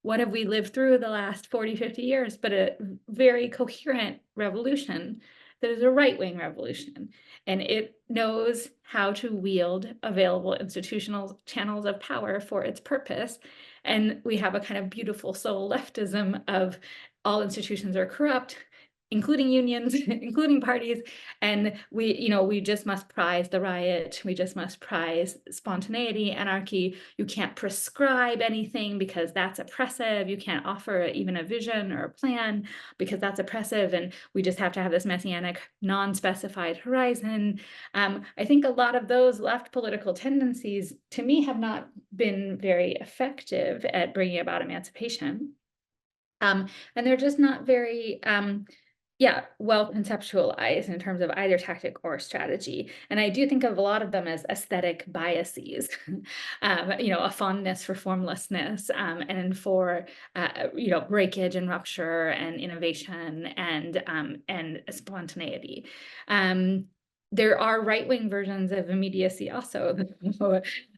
what have we lived through the last 40, 50 years but a very coherent revolution that is a right-wing revolution, and it knows how to wield available institutional channels of power for its purpose. And we have a kind of beautiful soul leftism of all institutions are corrupt, including unions, including parties, and we just must prize the riot. We just must prize spontaneity, anarchy. You can't prescribe anything because that's oppressive. You can't offer even a vision or a plan because that's oppressive, and we just have to have this messianic, non-specified horizon. I think a lot of those left political tendencies, to me, have not been very effective at bringing about emancipation. And they're just not very Yeah, well conceptualized in terms of either tactic or strategy. And I do think of a lot of them as aesthetic biases, a fondness for formlessness, and for breakage and rupture and innovation and spontaneity. There are right-wing versions of immediacy also,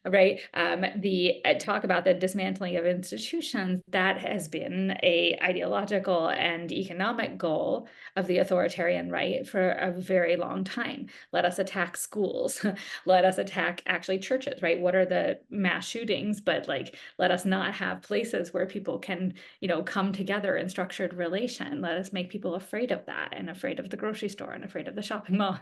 right? The talk about the dismantling of institutions, that has been a ideological and economic goal of the authoritarian right for a very long time. Let us attack schools. Let us attack actually churches, right? What are the mass shootings? But like, let us not have places where people can, come together in structured relation. Let us make people afraid of that and afraid of the grocery store and afraid of the shopping mall.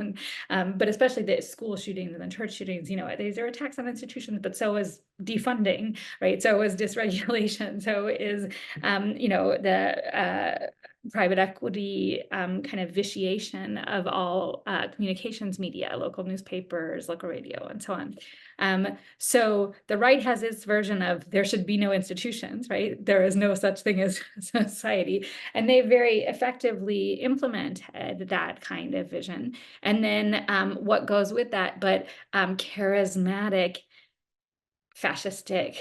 But especially the school shootings and the church shootings, these are attacks on institutions, but so is defunding, right? So is dysregulation. So is, the private equity kind of vitiation of all communications media, local newspapers, local radio, and so on. So the right has its version of there should be no institutions, right? There is no such thing as society. And they very effectively implemented that kind of vision. And then what goes with that, but charismatic, fascistic,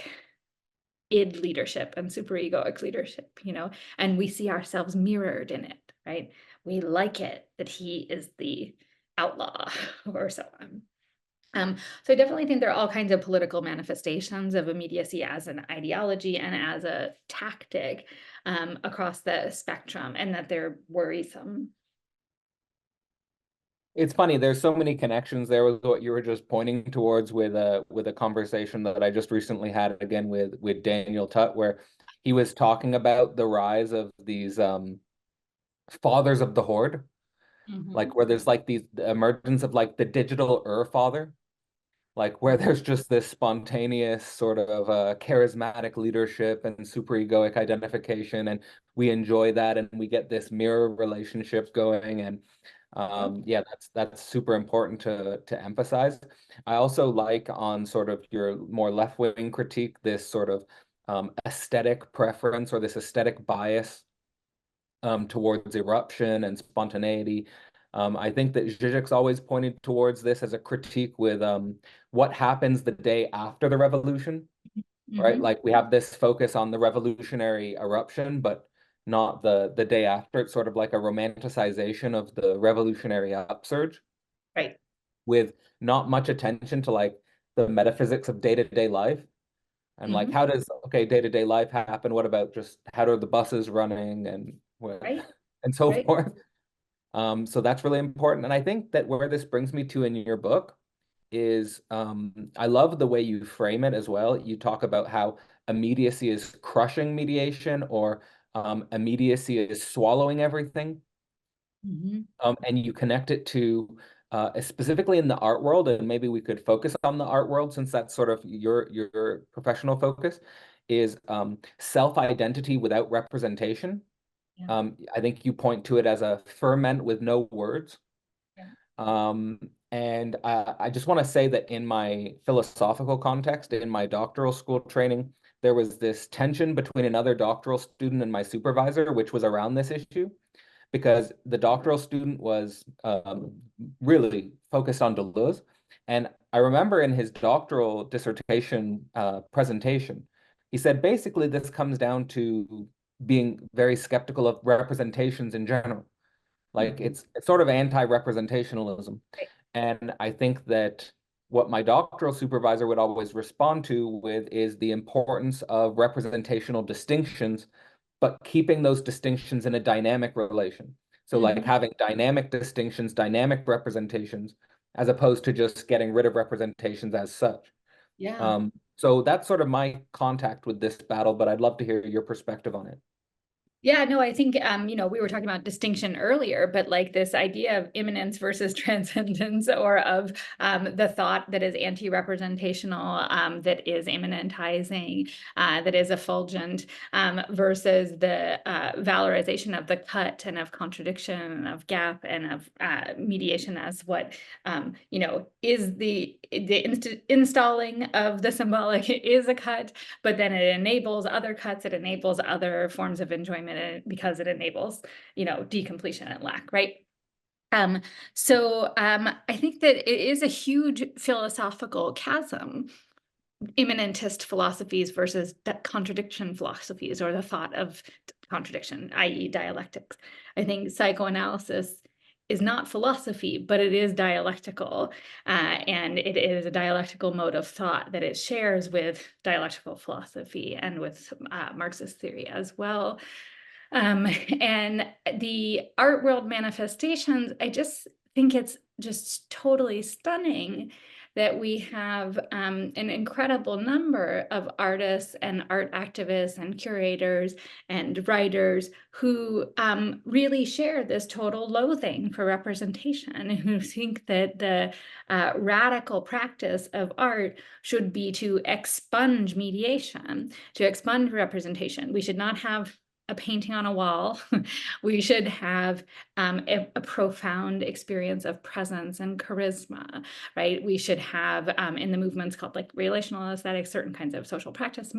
id leadership and superegoic leadership, and we see ourselves mirrored in it, right? We like it that he is the outlaw or so on. So I definitely think there are all kinds of political manifestations of immediacy as an ideology and as a tactic across the spectrum, and that they're worrisome. It's funny, there's so many connections there with what you were just pointing towards with a conversation that I just recently had again with Daniel Tutt, where he was talking about the rise of these fathers of the horde, like Mhm. where there's like the emergence of like the digital father, like where there's just this spontaneous sort of charismatic leadership and superegoic identification, and we enjoy that, and we get this mirror relationship going, and yeah, that's super important to emphasize. I also like on sort of your more left-wing critique this sort of aesthetic preference or this aesthetic bias towards eruption and spontaneity. I think that Zizek's always pointed towards this as a critique with what happens the day after the revolution, right? Mhm. Like we have this focus on the revolutionary eruption, but not the day after. It's sort of like a romanticization of the revolutionary upsurge Right. with not much attention to like the metaphysics of day-to-day life. And like, Mhm. how does, okay, day-to-day life happen? What about just how are the buses running and what, Right. and so Right. forth? So that's really important. And I think that where this brings me to in your book is I love the way you frame it as well. You talk about how immediacy is crushing mediation or immediacy is swallowing everything. Mhm. And you connect it to specifically in the art world, and maybe we could focus on the art world since that's sort of your professional focus, is self-identity without representation. Yeah. I think you point to it as a ferment with no words. Yeah. And I just want to say that in my philosophical context, in my doctoral school training, there was this tension between another doctoral student and my supervisor, which was around this issue, because the doctoral student was really focused on Deleuze. And I remember in his doctoral dissertation presentation, he said basically this comes down to being very skeptical of representations in general. Like Mhm. it's sort of anti-representationalism. Right. And I think that what my doctoral supervisor would always respond to with is the importance of representational distinctions, but keeping those distinctions in a dynamic relation. So like Mhm. having dynamic distinctions, dynamic representations, as opposed to just getting rid of representations as such. Yeah. So that's sort of my contact with this battle, but I'd love to hear your perspective on it. Yeah, no, I think, we were talking about distinction earlier, but like this idea of immanence versus transcendence, or of the thought that is anti-representational, that is immanentizing, that is effulgent, versus the valorization of the cut and of contradiction and of gap and of mediation as what, is the installing of the symbolic is a cut, but then it enables other cuts, it enables other forms of enjoyment because it enables, decompletion and lack, right? I think that it is a huge philosophical chasm, immanentist philosophies versus contradiction philosophies, or the thought of contradiction, i.e. dialectics. I think psychoanalysis is not philosophy, but it is dialectical, and it is a dialectical mode of thought that it shares with dialectical philosophy and with Marxist theory as well. And the art world manifestations, I just think it's just totally stunning that we have an incredible number of artists and art activists and curators and writers who really share this total loathing for representation, and who think that the radical practice of art should be to expunge mediation, to expunge representation. We should not have a painting on a wall. We should have a profound experience of presence and charisma, right? We should have, in the movements called like relational aesthetics, certain kinds of social practice,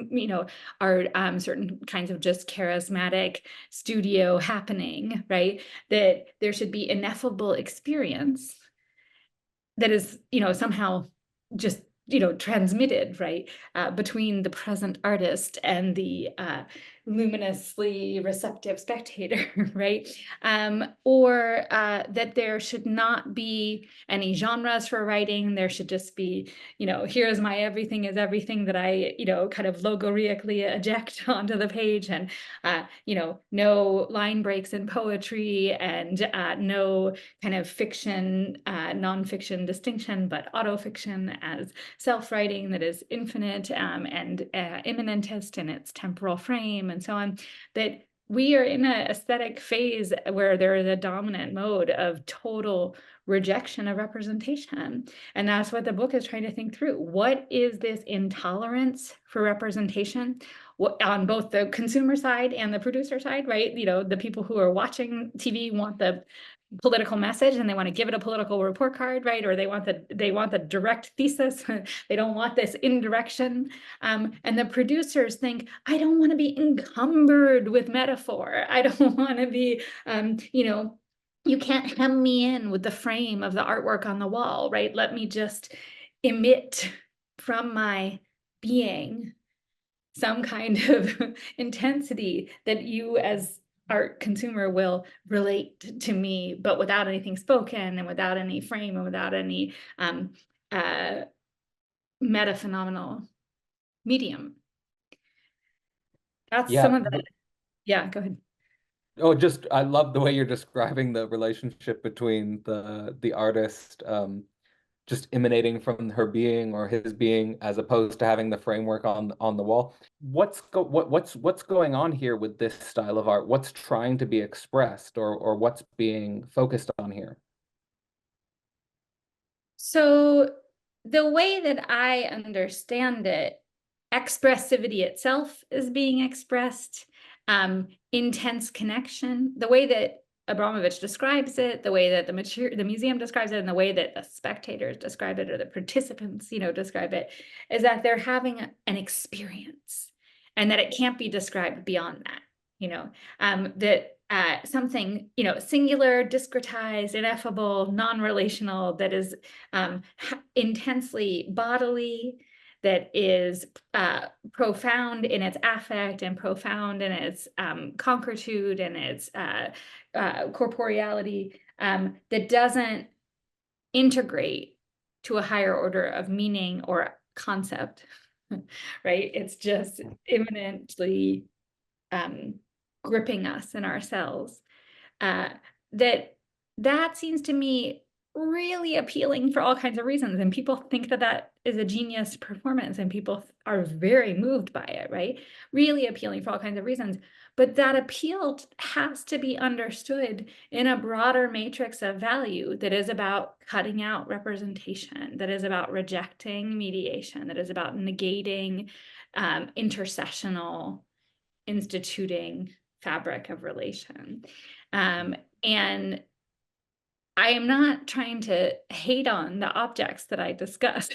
art, certain kinds of just charismatic studio happening, right? That there should be ineffable experience that is, somehow just, transmitted, right, between the present artist and the luminously receptive spectator, right? Or that there should not be any genres for writing. There should just be, here's my everything is everything that I, kind of logoreically eject onto the page, and, no line breaks in poetry, and no kind of fiction, nonfiction distinction, but autofiction as self-writing that is infinite and immanentist in its temporal frame, and so on. That we are in an aesthetic phase where there is a dominant mode of total rejection of representation. And that's what the book is trying to think through. What is this intolerance for representation? On both the consumer side and the producer side, right? The people who are watching TV want the political message and they want to give it a political report card, right? Or they want the direct thesis. They don't want this indirection. And the producers think, I don't want to be encumbered with metaphor. I don't want to be, you can't hem me in with the frame of the artwork on the wall, right? Let me just emit from my being some kind of intensity that you as art consumer will relate to me, but without anything spoken and without any frame and without any meta-phenomenal medium. That's Yeah. some of the, yeah, go ahead. Oh, I love the way you're describing the relationship between the artist just emanating from her being or his being, as opposed to having the framework on the wall. What's going on here with this style of art? What's trying to be expressed, or what's being focused on here? So the way that I understand it, expressivity itself is being expressed, intense connection, the way that Abramovich describes it, the way that the museum describes it, and the way that the spectators describe it, or the participants, describe it, is that they're having an experience, and that it can't be described beyond that, that something, singular, discretized, ineffable, non-relational, that is intensely bodily, that is profound in its affect and profound in its concretude and its corporeality, that doesn't integrate to a higher order of meaning or concept, right? It's just imminently gripping us in our cells. That seems to me really appealing for all kinds of reasons, and people think that is a genius performance, and people are very moved by it, right? Really appealing for all kinds of reasons, but that appeal has to be understood in a broader matrix of value that is about cutting out representation, that is about rejecting mediation, that is about negating intercessional instituting fabric of relation. And I am not trying to hate on the objects that I discuss,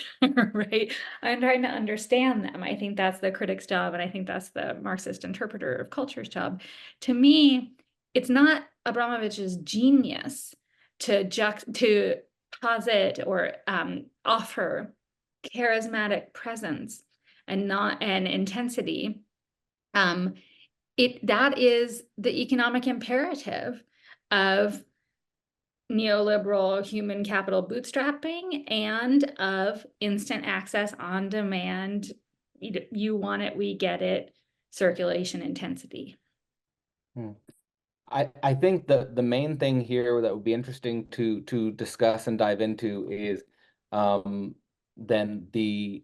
right? I'm trying to understand them. I think that's the critic's job, and I think that's the Marxist interpreter of culture's job. To me, it's not Abramovich's genius to posit or offer charismatic presence and not an intensity. That is the economic imperative of neoliberal human capital bootstrapping and of instant access on demand. You want it, we get it, circulation intensity. Hmm. I think the main thing here that would be interesting to discuss and dive into is then the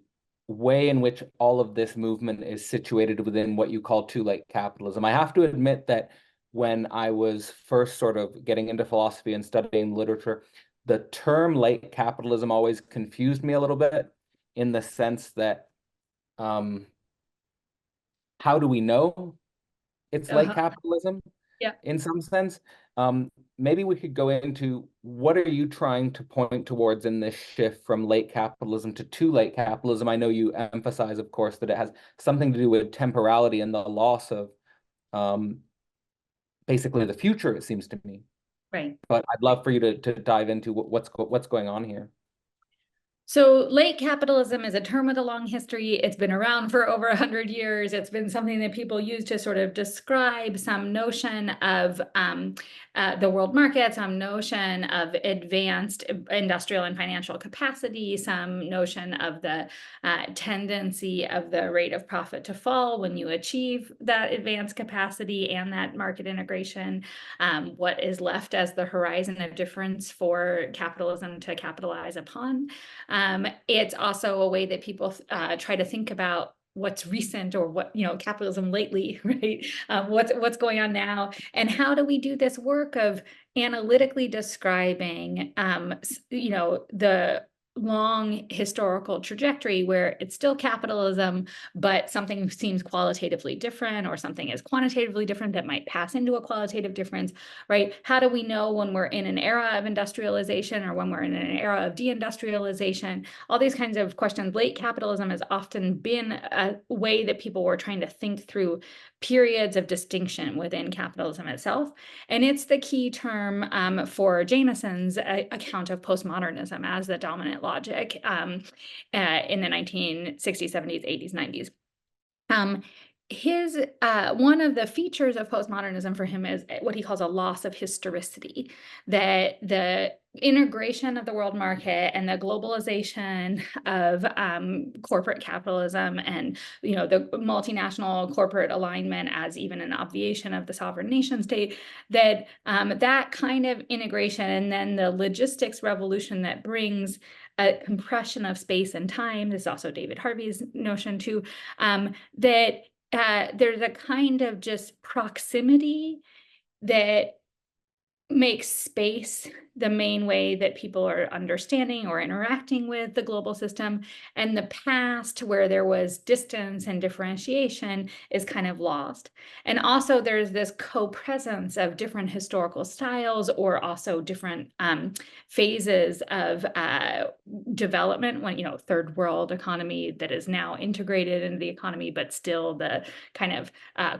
way in which all of this movement is situated within what you call too late capitalism. I have to admit that when I was first sort of getting into philosophy and studying literature, the term late capitalism always confused me a little bit, in the sense that how do we know it's late Uh-huh. capitalism? Yeah. In some sense. Maybe we could go into, what are you trying to point towards in this shift from late capitalism to too late capitalism? I know you emphasize, of course, that it has something to do with temporality and the loss of um, basically the future, it seems to me. Right. But I'd love for you to dive into what's going on here. So late capitalism is a term with a long history. It's been around for over 100 years. It's been something that people use to sort of describe some notion of the world market, some notion of advanced industrial and financial capacity, some notion of the tendency of the rate of profit to fall when you achieve that advanced capacity and that market integration. What is left as the horizon of difference for capitalism to capitalize upon. It's also a way that people try to think about what's recent, or what, capitalism lately, right? What's going on now, and how do we do this work of analytically describing, the long historical trajectory where it's still capitalism, but something seems qualitatively different, or something is quantitatively different that might pass into a qualitative difference, right? How do we know when we're in an era of industrialization or when we're in an era of deindustrialization? All these kinds of questions. Late capitalism has often been a way that people were trying to think through periods of distinction within capitalism itself. And it's the key term for Jameson's account of postmodernism as the dominant logic in the 1960s, 70s, 80s, 90s. One of the features of postmodernism for him is what he calls a loss of historicity, that the integration of the world market and the globalization of corporate capitalism, and the multinational corporate alignment as even an obviation of the sovereign nation state, that that kind of integration, and then the logistics revolution that brings a compression of space and time. This is also David Harvey's notion too, that there's a kind of just proximity that makes space the main way that people are understanding or interacting with the global system, and the past, where there was distance and differentiation, is kind of lost. And also there's this co-presence of different historical styles, or also different phases of development, when third world economy that is now integrated into the economy, but still the kind of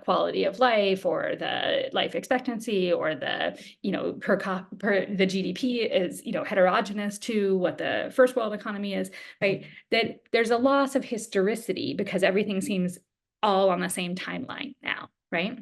quality of life, or the life expectancy, or the the GDP is heterogeneous to what the first world economy is, right? That there's a loss of historicity because everything seems all on the same timeline now, right?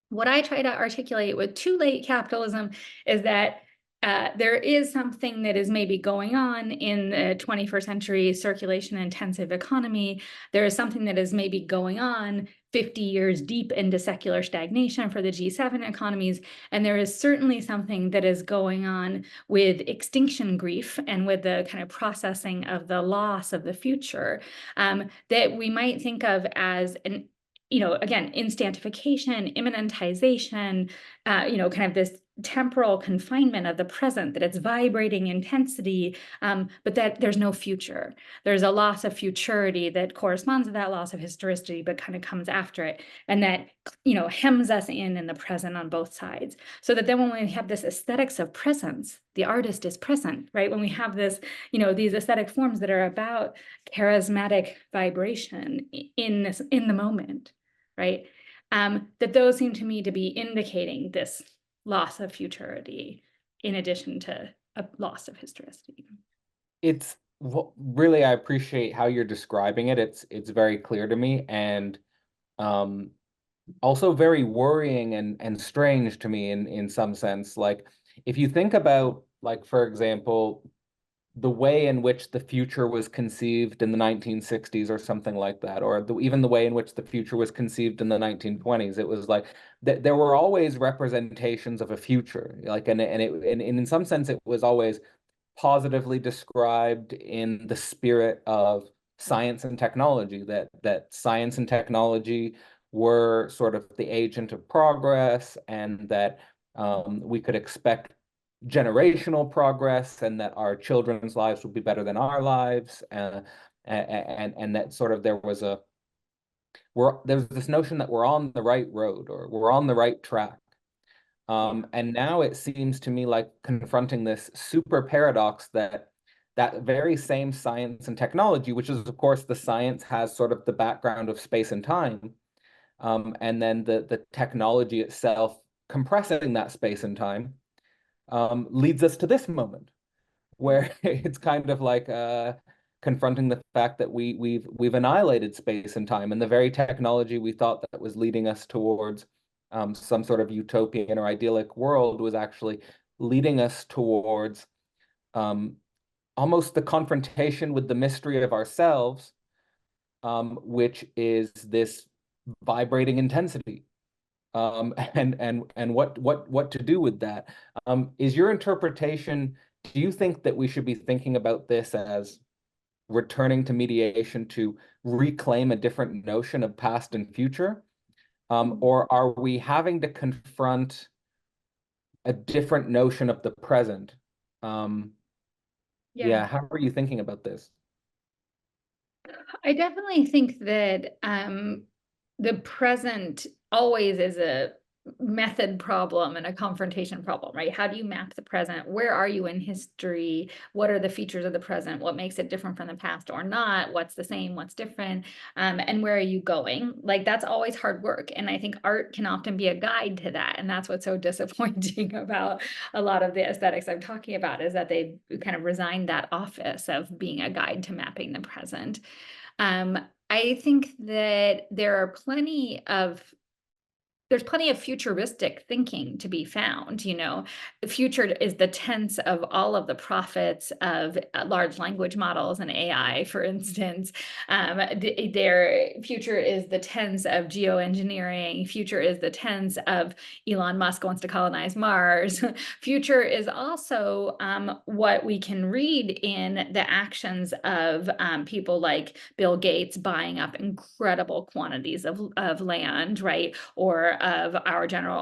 What I try to articulate with too late capitalism is that there is something that is maybe going on in the 21st century circulation intensive economy. There is something that is maybe going on 50 years deep into secular stagnation for the G7 economies. And there is certainly something that is going on with extinction grief and with the kind of processing of the loss of the future, that we might think of as again, instantification, immanentization, kind of temporal confinement of the present, that it's vibrating intensity, but that there's no future. There's a loss of futurity that corresponds to that loss of historicity, but kind of comes after it, and that, you know, hems us in the present on both sides. So that then when we have this aesthetics of presence, the artist is present, right? When we have this, you know, these aesthetic forms that are about charismatic vibration in the moment, right? That those seem to me to be indicating this loss of futurity in addition to a loss of historicity. It's really, I appreciate how you're describing it. It's very clear to me, and also very worrying and strange to me in some sense. Like, if you think about, like, for example, the way in which the future was conceived in the 1960s or something like that, or even the way in which the future was conceived in the 1920s, it was like there were always representations of a future, like, and in some sense it was always positively described in the spirit of science and technology, that science and technology were sort of the agent of progress, and that we could expect generational progress, and that our children's lives would be better than our lives, and that sort of there's this notion that we're on the right road, or we're on the right track. And now it seems to me like confronting this super paradox that that very same science and technology, which is, of course, the science has sort of the background of space and time, and then the technology itself compressing that space and time, leads us to this moment where it's kind of like confronting the fact that we've annihilated space and time, and the very technology we thought that was leading us towards some sort of utopian or idyllic world was actually leading us towards almost the confrontation with the mystery of ourselves, which is this vibrating intensity. And what to do with that? Is your interpretation, do you think that we should be thinking about this as returning to mediation to reclaim a different notion of past and future? Or are we having to confront a different notion of the present? Yeah, how are you thinking about this? I definitely think that the present always is a method problem and a confrontation problem, right? How do you map the present? Where are you in history? What are the features of the present? What makes it different from the past or not? What's the same? What's different? And where are you going? Like, that's always hard work. And I think art can often be a guide to that. And that's what's so disappointing about a lot of the aesthetics I'm talking about, is that they kind of resigned that office of being a guide to mapping the present. I think that there's plenty of futuristic thinking to be found. You know, the future is the tense of all of the profits of large language models and AI, for instance. Their future is the tense of geoengineering. Future is the tense of Elon Musk wants to colonize Mars. Future is also what we can read in the actions of people like Bill Gates buying up incredible quantities of land, right? Or of our general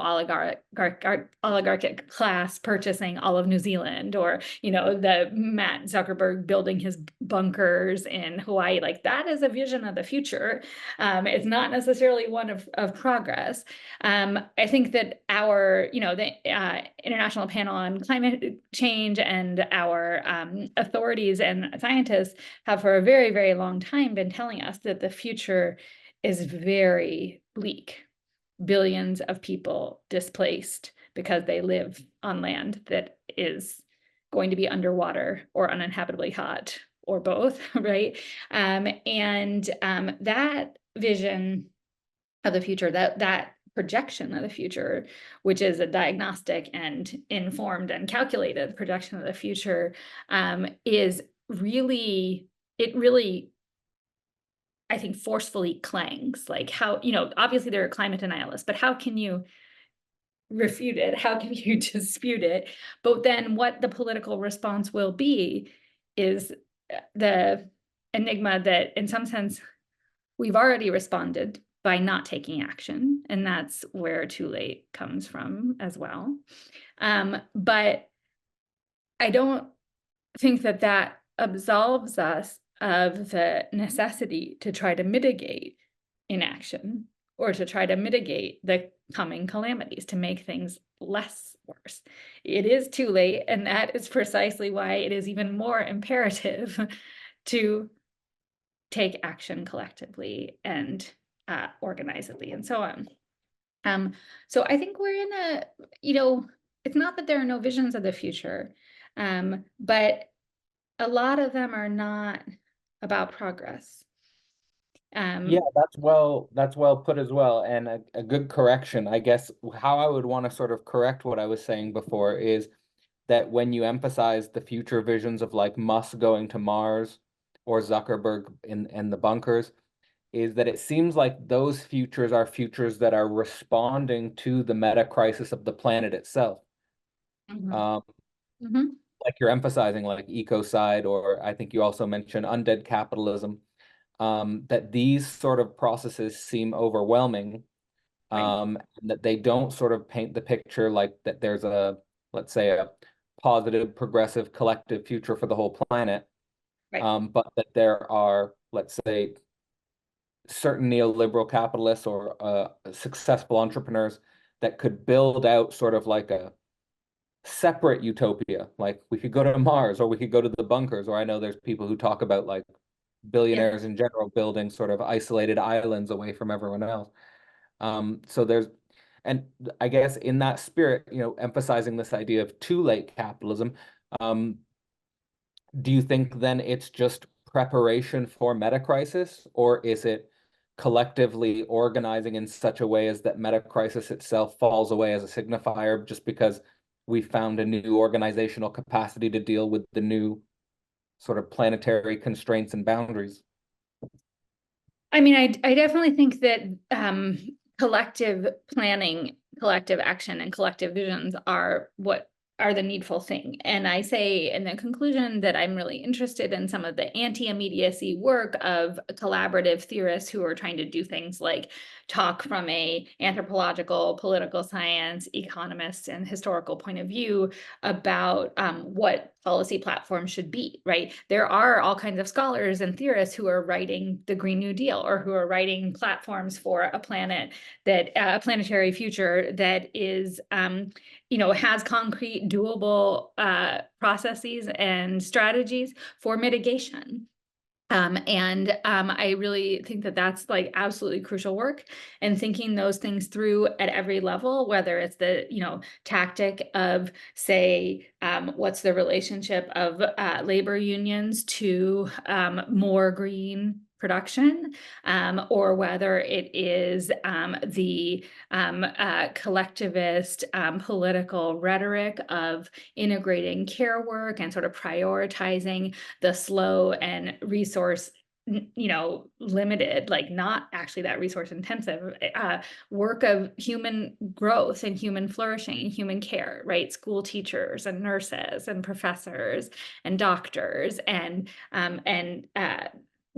oligarchic class purchasing all of New Zealand, or, you know, the Matt Zuckerberg building his bunkers in Hawaii. Like, that is a vision of the future. It's not necessarily one of progress. I think that our, you know, the International Panel on Climate Change and our authorities and scientists have for a very, very long time been telling us that the future is very bleak. Billions of people displaced because they live on land that is going to be underwater or uninhabitably hot, or both, right? That vision of the future, that projection of the future, which is a diagnostic and informed and calculated projection of the future, is really, it really, I think, forcefully clangs. Like, how, you know, obviously there are climate denialists, but how can you refute it? How can you dispute it? But then what the political response will be is the enigma that, in some sense, we've already responded by not taking action. And that's where too late comes from as well. But I don't think that that absolves us of the necessity to try to mitigate inaction or to try to mitigate the coming calamities, to make things less worse. It is too late, and that is precisely why it is even more imperative to take action collectively and organizedly and so on. So I think we're in a, it's not that there are no visions of the future, but a lot of them are not about progress. Yeah, that's well put as well, and a good correction. I guess how I would want to sort of correct what I was saying before is that when you emphasize the future visions of like Musk going to Mars or Zuckerberg in the bunkers, is that it seems like those futures are futures that are responding to the meta crisis of the planet itself. Mhm. Um, Mhm. like you're emphasizing like ecocide, or I think you also mentioned undead capitalism, that these sort of processes seem overwhelming, Right. and that they don't sort of paint the picture like that there's a, let's say, a positive, progressive, collective future for the whole planet, Right. but that there are, let's say, certain neoliberal capitalists or successful entrepreneurs that could build out sort of like a separate utopia. Like we could go to Mars or we could go to the bunkers, or I know there's people who talk about like Yeah. billionaires in general building sort of isolated islands away from everyone else. So there's, and I guess in that spirit, emphasizing this idea of too late capitalism, um, do you think then it's just preparation for meta crisis, or is it collectively organizing in such a way as that meta crisis itself falls away as a signifier just because we found a new organizational capacity to deal with the new sort of planetary constraints and boundaries? I mean, I definitely think that collective planning, collective action, and collective visions are what are the needful thing. And I say in the conclusion that I'm really interested in some of the anti-immediacy work of collaborative theorists who are trying to do things like talk from a anthropological, political science, economist, and historical point of view about what policy platforms should be, right? There are all kinds of scholars and theorists who are writing the Green New Deal or who are writing platforms for a planet that a planetary future that is, has concrete, doable processes and strategies for mitigation. I really think that that's like absolutely crucial work, and thinking those things through at every level, whether it's the, tactic of, say, what's the relationship of labor unions to more green production, or whether it is the collectivist political rhetoric of integrating care work and sort of prioritizing the slow and resource limited, like not actually that resource intensive work of human growth and human flourishing and human care, right? School teachers and nurses and professors and doctors and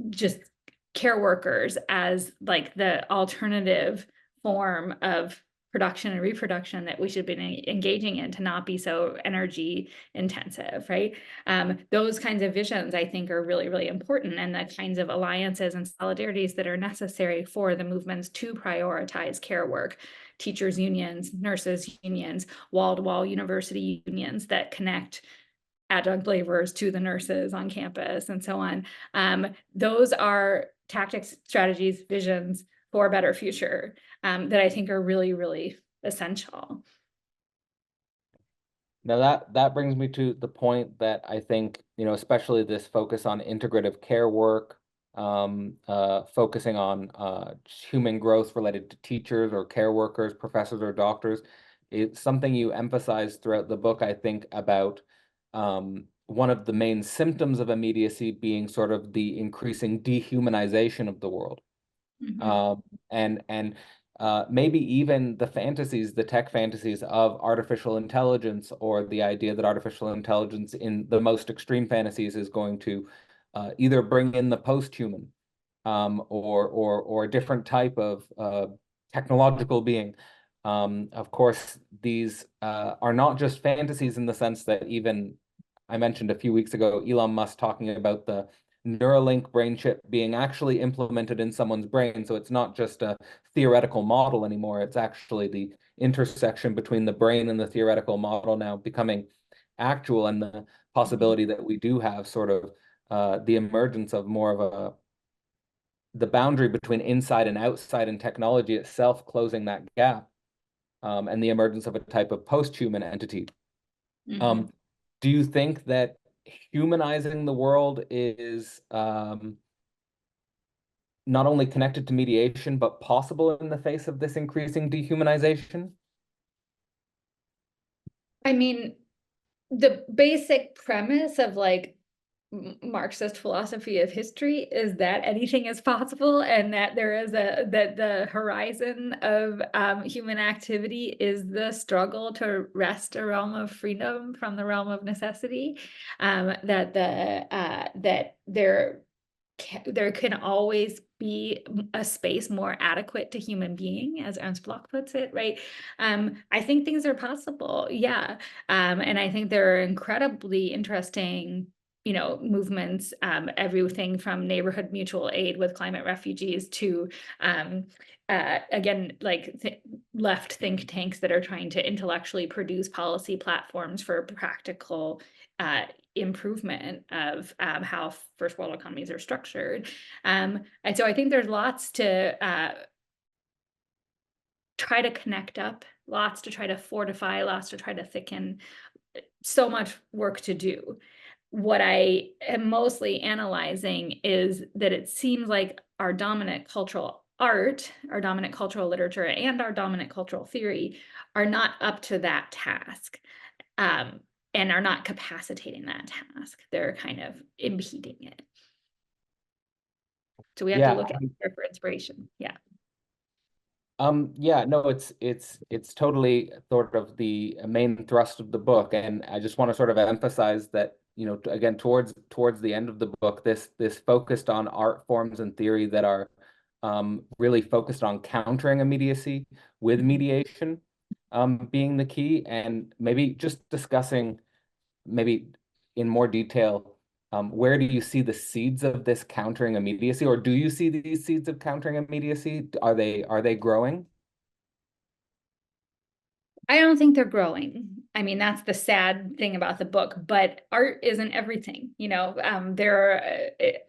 just care workers as like the alternative form of production and reproduction that we should be engaging in to not be so energy intensive, right? Those kinds of visions, I think, are really, really important, and the kinds of alliances and solidarities that are necessary for the movements to prioritize care work, teachers unions, nurses unions, wall-to-wall university unions that connect adjunct laborers to the nurses on campus and so on. Those are tactics, strategies, visions for a better future that I think are really, really essential. Now that brings me to the point that I think, especially this focus on integrative care work, focusing on human growth related to teachers or care workers, professors or doctors, is something you emphasize throughout the book, I think, about one of the main symptoms of immediacy being sort of the increasing dehumanization of the world. Mhm. Um, and maybe even the fantasies, the tech fantasies of artificial intelligence, or the idea that artificial intelligence in the most extreme fantasies is going to either bring in the post-human, or a different type of technological being. Of course, these are not just fantasies in the sense that even I mentioned a few weeks ago, Elon Musk talking about the Neuralink brain chip being actually implemented in someone's brain. So it's not just a theoretical model anymore. It's actually the intersection between the brain and the theoretical model now becoming actual, and the possibility that we do have sort of the emergence of more of the boundary between inside and outside in technology itself closing that gap, and the emergence of a type of post-human entity. Mhm. Do you think that humanizing the world is not only connected to mediation, but possible in the face of this increasing dehumanization? I mean, the basic premise of like Marxist philosophy of history is that anything is possible, and that there is that the horizon of human activity is the struggle to wrest a realm of freedom from the realm of necessity. That there can always be a space more adequate to human being, as Ernst Bloch puts it, right? I think things are possible, yeah. And I think there are incredibly interesting, movements, everything from neighborhood mutual aid with climate refugees to, again, like left think tanks that are trying to intellectually produce policy platforms for practical improvement of how first world economies are structured. And so I think there's lots to try to connect up, lots to try to fortify, lots to try to thicken, so much work to do. What I am mostly analyzing is that it seems like our dominant cultural art, our dominant cultural literature, and our dominant cultural theory are not up to that task, um, and are not capacitating that task. They're kind of impeding it. So we have to Yeah, look at there for inspiration. Yeah. yeah, no, it's totally sort of the main thrust of the book, and I just want to sort of emphasize that, again, towards the end of the book, this focused on art forms and theory that are really focused on countering immediacy with mediation being the key, and maybe just discussing maybe in more detail, where do you see the seeds of this countering immediacy, or do you see these seeds of countering immediacy? Are they growing? I don't think they're growing. I mean, that's the sad thing about the book, but art isn't everything.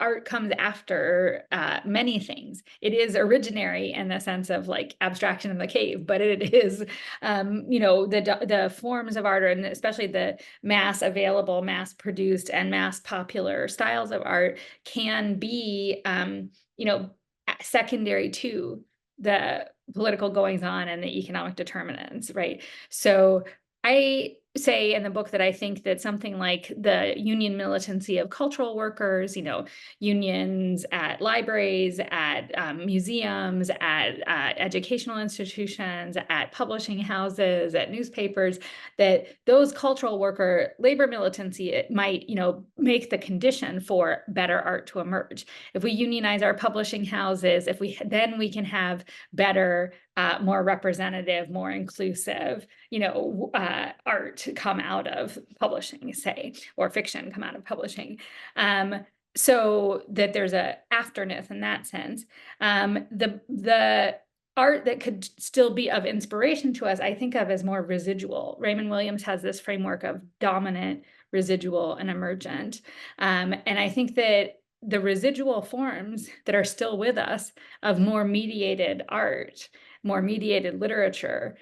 Art comes after many things. It is originary in the sense of like abstraction in the cave, but it is, the forms of art, and especially the mass available, mass produced, and mass popular styles of art can be, secondary to the political goings on and the economic determinants, right? So I say in the book that I think that something like the union militancy of cultural workers, unions at libraries, at museums, at educational institutions, at publishing houses, at newspapers, that those cultural worker labor militancy, it might, make the condition for better art to emerge. If we unionize our publishing houses, then we can have better, more representative, more inclusive, art come out of publishing, say, or fiction come out of publishing. So that there's a afterness in that sense. The art that could still be of inspiration to us, I think of as more residual. Raymond Williams has this framework of dominant, residual, and emergent. And I think that the residual forms that are still with us of more mediated art, more mediated literature,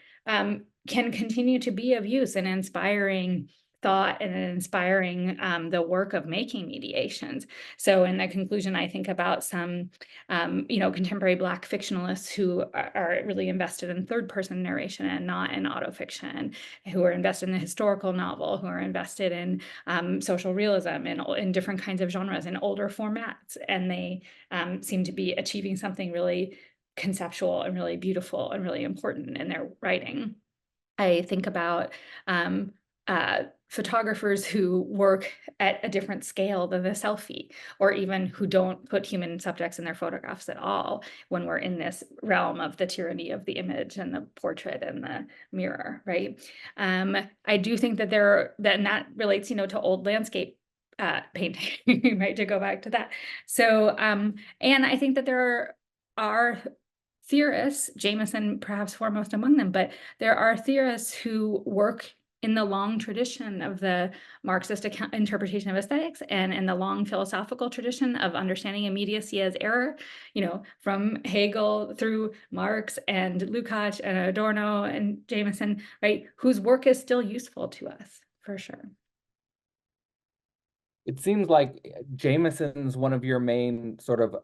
can continue to be of use in inspiring thought and inspiring the work of making mediations. So in the conclusion, I think about some, contemporary Black fictionalists who are really invested in third-person narration and not in autofiction, who are invested in the historical novel, who are invested in social realism in different kinds of genres in older formats. And they seem to be achieving something really conceptual and really beautiful and really important in their writing. I think about photographers who work at a different scale than the selfie, or even who don't put human subjects in their photographs at all when we're in this realm of the tyranny of the image and the portrait and the mirror, right? I do think that and that relates, to old landscape painting, right? To go back to that. So, and I think that there are theorists, Jameson perhaps foremost among them, but there are theorists who work in the long tradition of the Marxist interpretation of aesthetics and in the long philosophical tradition of understanding immediacy as error, from Hegel through Marx and Lukács and Adorno and Jameson, right, whose work is still useful to us, for sure. It seems like Jameson's one of your main sort of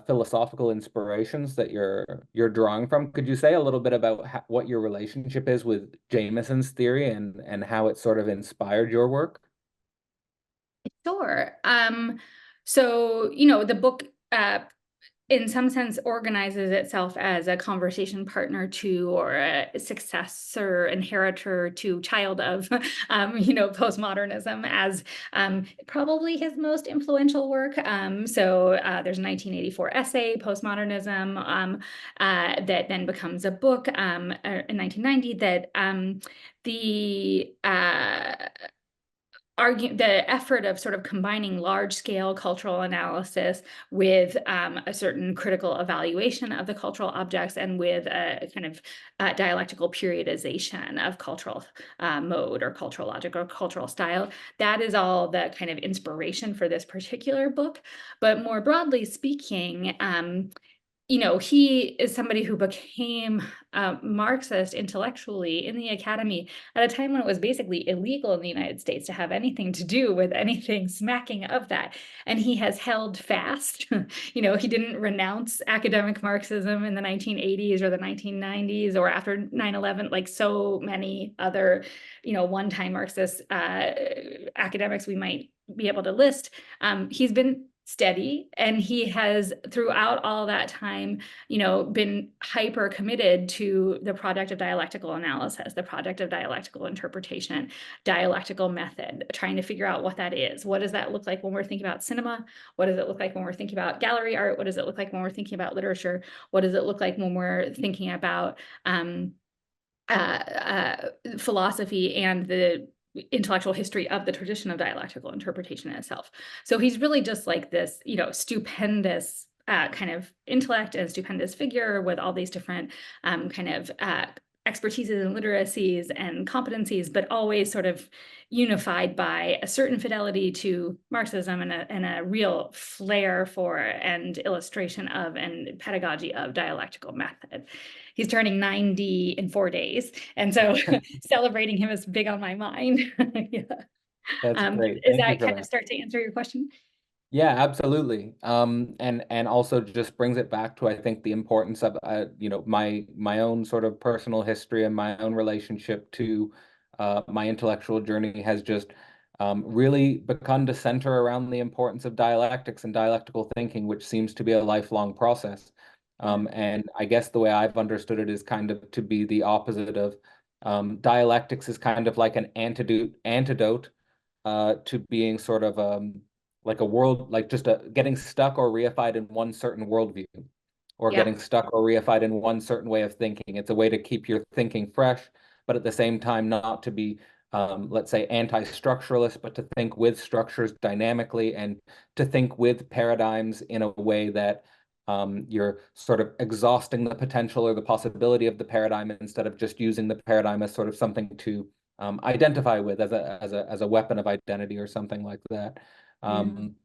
philosophical inspirations that you're drawing from. Could you say a little bit about what your relationship is with Jameson's theory and how it sort of inspired your work? Sure. So, the book in some sense organizes itself as a conversation partner to, or a successor, inheritor to, child of, postmodernism as probably his most influential work. So there's a 1984 essay, Postmodernism, that then becomes a book in 1990 that the effort of sort of combining large-scale cultural analysis with a certain critical evaluation of the cultural objects and with a kind of dialectical periodization of cultural mode or cultural logic or cultural style. That is all the kind of inspiration for this particular book. But more broadly speaking, he is somebody who became Marxist intellectually in the academy at a time when it was basically illegal in the United States to have anything to do with anything smacking of that. And he has held fast. He didn't renounce academic Marxism in the 1980s or the 1990s or after 9/11, like so many other, one-time Marxist academics we might be able to list. He's been steady, and he has throughout all that time been hyper committed to the project of dialectical analysis, the project of dialectical interpretation, dialectical method, trying to figure out what that is. What does that look like when we're thinking about cinema? What does it look like when we're thinking about gallery art? What does it look like when we're thinking about literature? What does it look like when we're thinking about philosophy and the intellectual history of the tradition of dialectical interpretation itself? So he's really just like this, stupendous kind of intellect and stupendous figure with all these different kind of expertises and literacies and competencies, but always sort of unified by a certain fidelity to Marxism and a real flair for and illustration of and pedagogy of dialectical method. He's turning 90 in 4 days, and so celebrating him is big on my mind. Yeah. That's great. Is Thank you that for kind of that. start to answer your question? Yeah, absolutely. And also just brings it back to, I think, the importance of my own sort of personal history and my own relationship to my intellectual journey has just really begun to center around the importance of dialectics and dialectical thinking, which seems to be a lifelong process. And I guess the way I've understood it is kind of to be the opposite of dialectics is kind of like an antidote to being sort of like a world, like just getting stuck or reified in one certain worldview, or Yeah. getting stuck or reified in one certain way of thinking. It's a way to keep your thinking fresh, but at the same time, not to be, let's say, anti-structuralist, but to think with structures dynamically and to think with paradigms in a way that you're sort of exhausting the potential or the possibility of the paradigm instead of just using the paradigm as sort of something to identify with as a weapon of identity or something like that. Yeah. Um,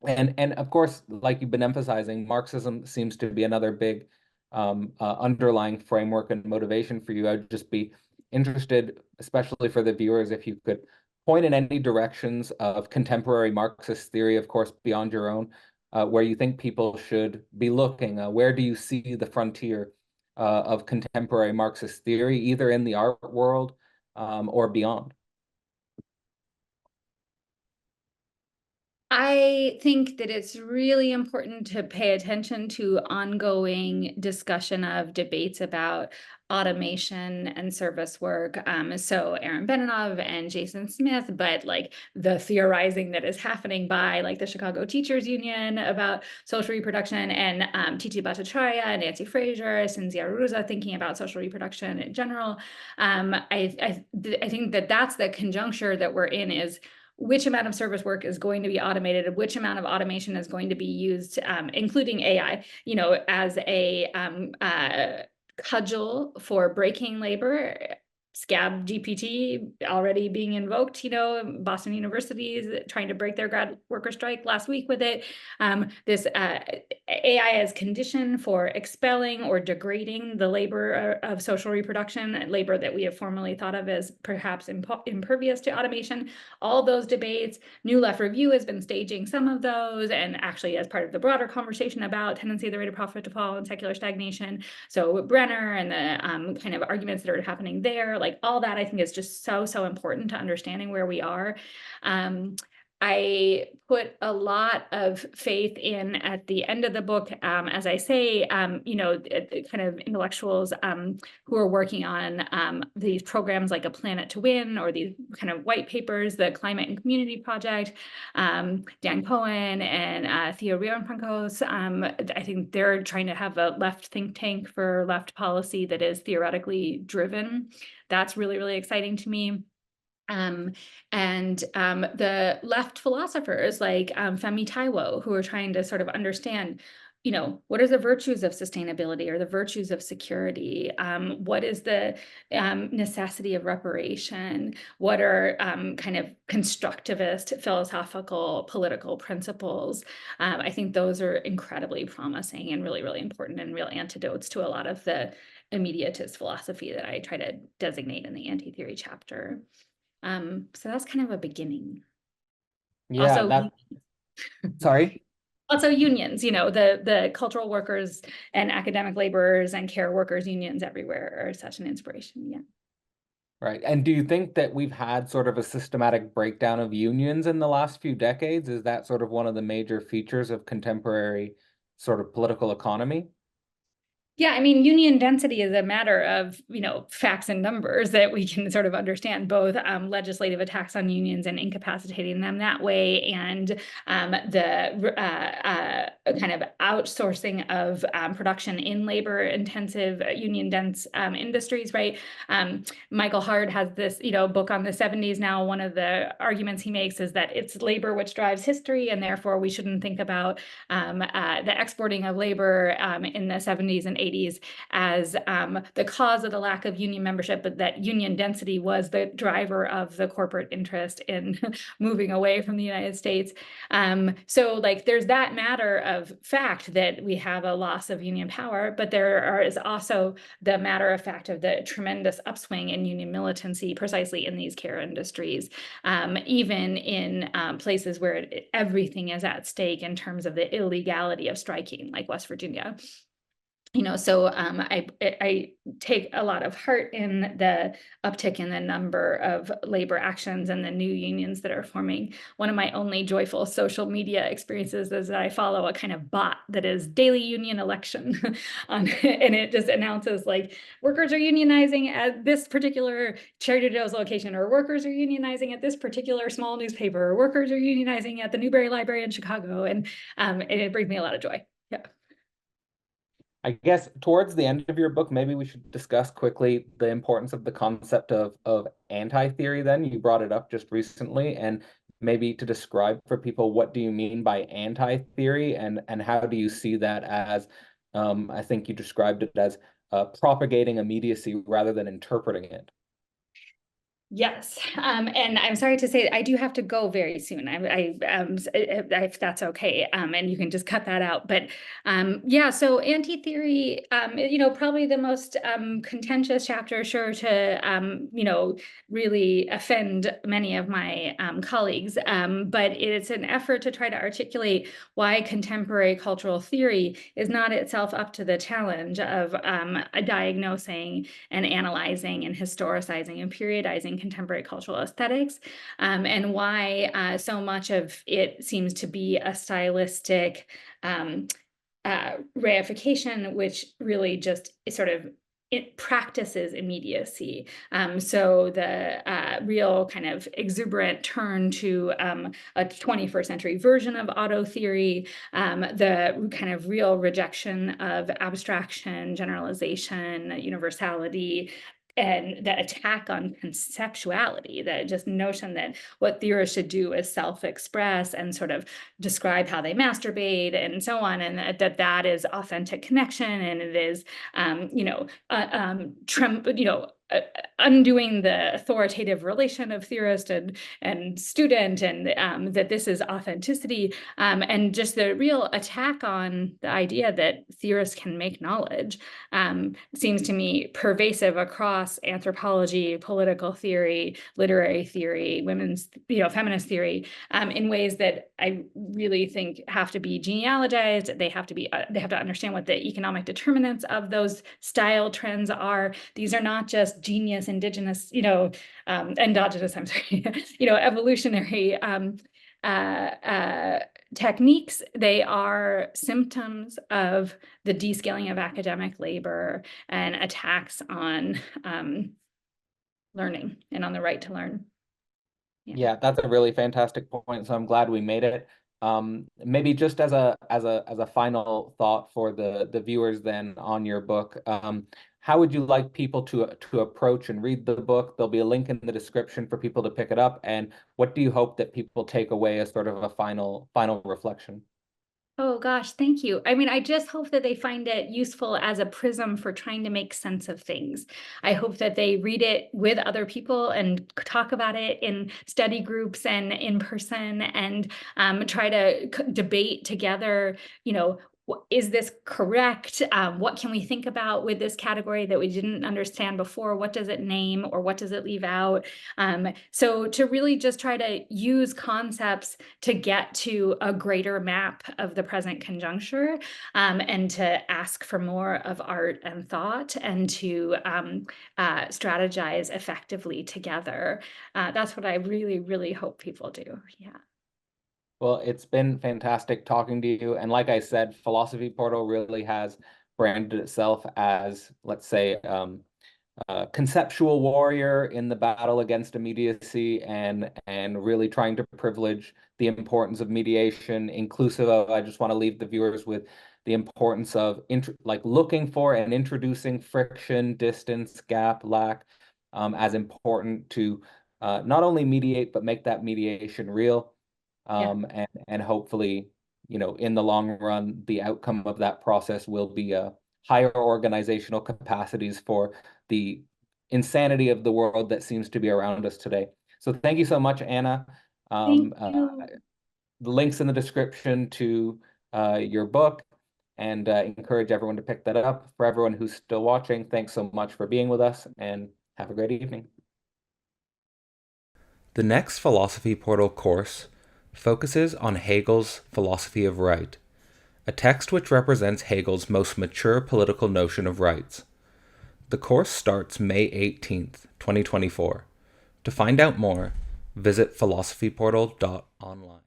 and of course, like you've been emphasizing, Marxism seems to be another big underlying framework and motivation for you. I'd just be interested, especially for the viewers, if you could point in any directions of contemporary Marxist theory, of course, beyond your own, where you think people should be looking. Where do you see the frontier of contemporary Marxist theory, either in the art world or beyond? I think that it's really important to pay attention to ongoing discussion of debates about automation and service work. So Aaron Benenov and Jason Smith, but like the theorizing that is happening by like the Chicago Teachers Union about social reproduction, and Titi Bhattacharya, Nancy Fraser, Cynthia Ruza thinking about social reproduction in general. I think that that's the conjuncture that we're in, is which amount of service work is going to be automated, which amount of automation is going to be used, including AI, as a cudgel for breaking labor. Scab GPT already being invoked, Boston University is trying to break their grad worker strike last week with it. This AI as condition for expelling or degrading the labor of social reproduction, labor that we have formerly thought of as perhaps impervious to automation. All those debates, New Left Review has been staging some of those, and actually as part of the broader conversation about tendency of the rate of profit to fall and secular stagnation. So Brenner and the kind of arguments that are happening there, like all that, I think is just so important to understanding where we are. I put a lot of faith in, at the end of the book, as I say, kind of intellectuals who are working on these programs like A Planet to Win, or these kind of white papers, the Climate and Community Project, Dan Cohen and Theo Rioenfrancos. I think they're trying to have a left think tank for left policy that is theoretically driven. That's really, really exciting to me. The left philosophers like Femi Taiwo, who are trying to sort of understand, what are the virtues of sustainability or the virtues of security? What is the necessity of reparation? What are kind of constructivist, philosophical, political principles? I think those are incredibly promising and really, really important, and real antidotes to a lot of the immediatist philosophy that I try to designate in the anti-theory chapter. So that's kind of a beginning. Yeah, Also, sorry. Also unions, the cultural workers and academic laborers and care workers unions everywhere are such an inspiration. Yeah. Right. And do you think that we've had sort of a systematic breakdown of unions in the last few decades? Is that sort of one of the major features of contemporary sort of political economy? Yeah, I mean, union density is a matter of, facts and numbers that we can sort of understand, both legislative attacks on unions and incapacitating them that way, and the kind of outsourcing of production in labor-intensive, union-dense industries, right? Michael Hard has this, book on the 70s now. One of the arguments he makes is that it's labor which drives history, and therefore we shouldn't think about the exporting of labor in the 70s and 80s as the cause of the lack of union membership, but that union density was the driver of the corporate interest in moving away from the United States. So like there's that matter of fact that we have a loss of union power, but is also the matter of fact of the tremendous upswing in union militancy precisely in these care industries, even in places where everything is at stake in terms of the illegality of striking, like West Virginia. So I take a lot of heart in the uptick in the number of labor actions and the new unions that are forming. One of my only joyful social media experiences is that I follow a kind of bot that is daily union election, and it just announces like workers are unionizing at this particular Cherry Joe's location, or workers are unionizing at this particular small newspaper, or workers are unionizing at the Newberry Library in Chicago, and it brings me a lot of joy. Yeah. I guess towards the end of your book, maybe we should discuss quickly the importance of the concept of anti-theory then. You brought it up just recently, and maybe to describe for people, what do you mean by anti-theory, and how do you see that as, I think you described it as propagating immediacy rather than interpreting it. Yes, and I'm sorry to say I do have to go very soon. If that's okay, and you can just cut that out. But yeah, so anti-theory, probably the most contentious chapter, sure to really offend many of my colleagues. But it's an effort to try to articulate why contemporary cultural theory is not itself up to the challenge of diagnosing and analyzing and historicizing and periodizing contemporary cultural aesthetics, and why so much of it seems to be a stylistic reification, which really just sort of it practices immediacy. So the real kind of exuberant turn to a 21st century version of auto theory, the kind of real rejection of abstraction, generalization, universality, and the attack on conceptuality, the just notion that what theorists should do is self-express and sort of describe how they masturbate and so on, and that is authentic connection, and it is, undoing the authoritative relation of theorist and student, and that this is authenticity, and just the real attack on the idea that theorists can make knowledge seems to me pervasive across anthropology, political theory, literary theory, feminist theory, in ways that I really think have to be genealogized. They have to understand what the economic determinants of those style trends are. These are not just genius, indigenous, endogenous, I'm sorry, evolutionary techniques. They are symptoms of the descaling of academic labor and attacks on learning and on the right to learn. Yeah, that's a really fantastic point. So I'm glad we made it. Maybe just as a final thought for the viewers then on your book, how would you like people to approach and read the book? There'll be a link in the description for people to pick it up. And what do you hope that people take away as sort of a final reflection? Oh gosh, thank you. I mean, I just hope that they find it useful as a prism for trying to make sense of things. I hope that they read it with other people and talk about it in study groups and in person, and try to debate together, is this correct? What can we think about with this category that we didn't understand before? What does it name, or what does it leave out? So to really just try to use concepts to get to a greater map of the present conjuncture, and to ask for more of art and thought, and to strategize effectively together. That's what I really, really hope people do. Yeah. Well, it's been fantastic talking to you. And like I said, Philosophy Portal really has branded itself as, let's say, conceptual warrior in the battle against immediacy, and really trying to privilege the importance of mediation, inclusive of, I just want to leave the viewers with the importance of looking for and introducing friction, distance, gap, lack, as important to not only mediate, but make that mediation real. Yeah. And hopefully, in the long run, the outcome of that process will be higher organizational capacities for the insanity of the world that seems to be around us today. So thank you so much, Anna. Thank you. The links in the description to your book, and encourage everyone to pick that up. For everyone who's still watching, thanks so much for being with us, and have a great evening. The next Philosophy Portal course focuses on Hegel's philosophy of right, a text which represents Hegel's most mature political notion of rights. The course starts May 18th, 2024. To find out more, visit philosophyportal.online.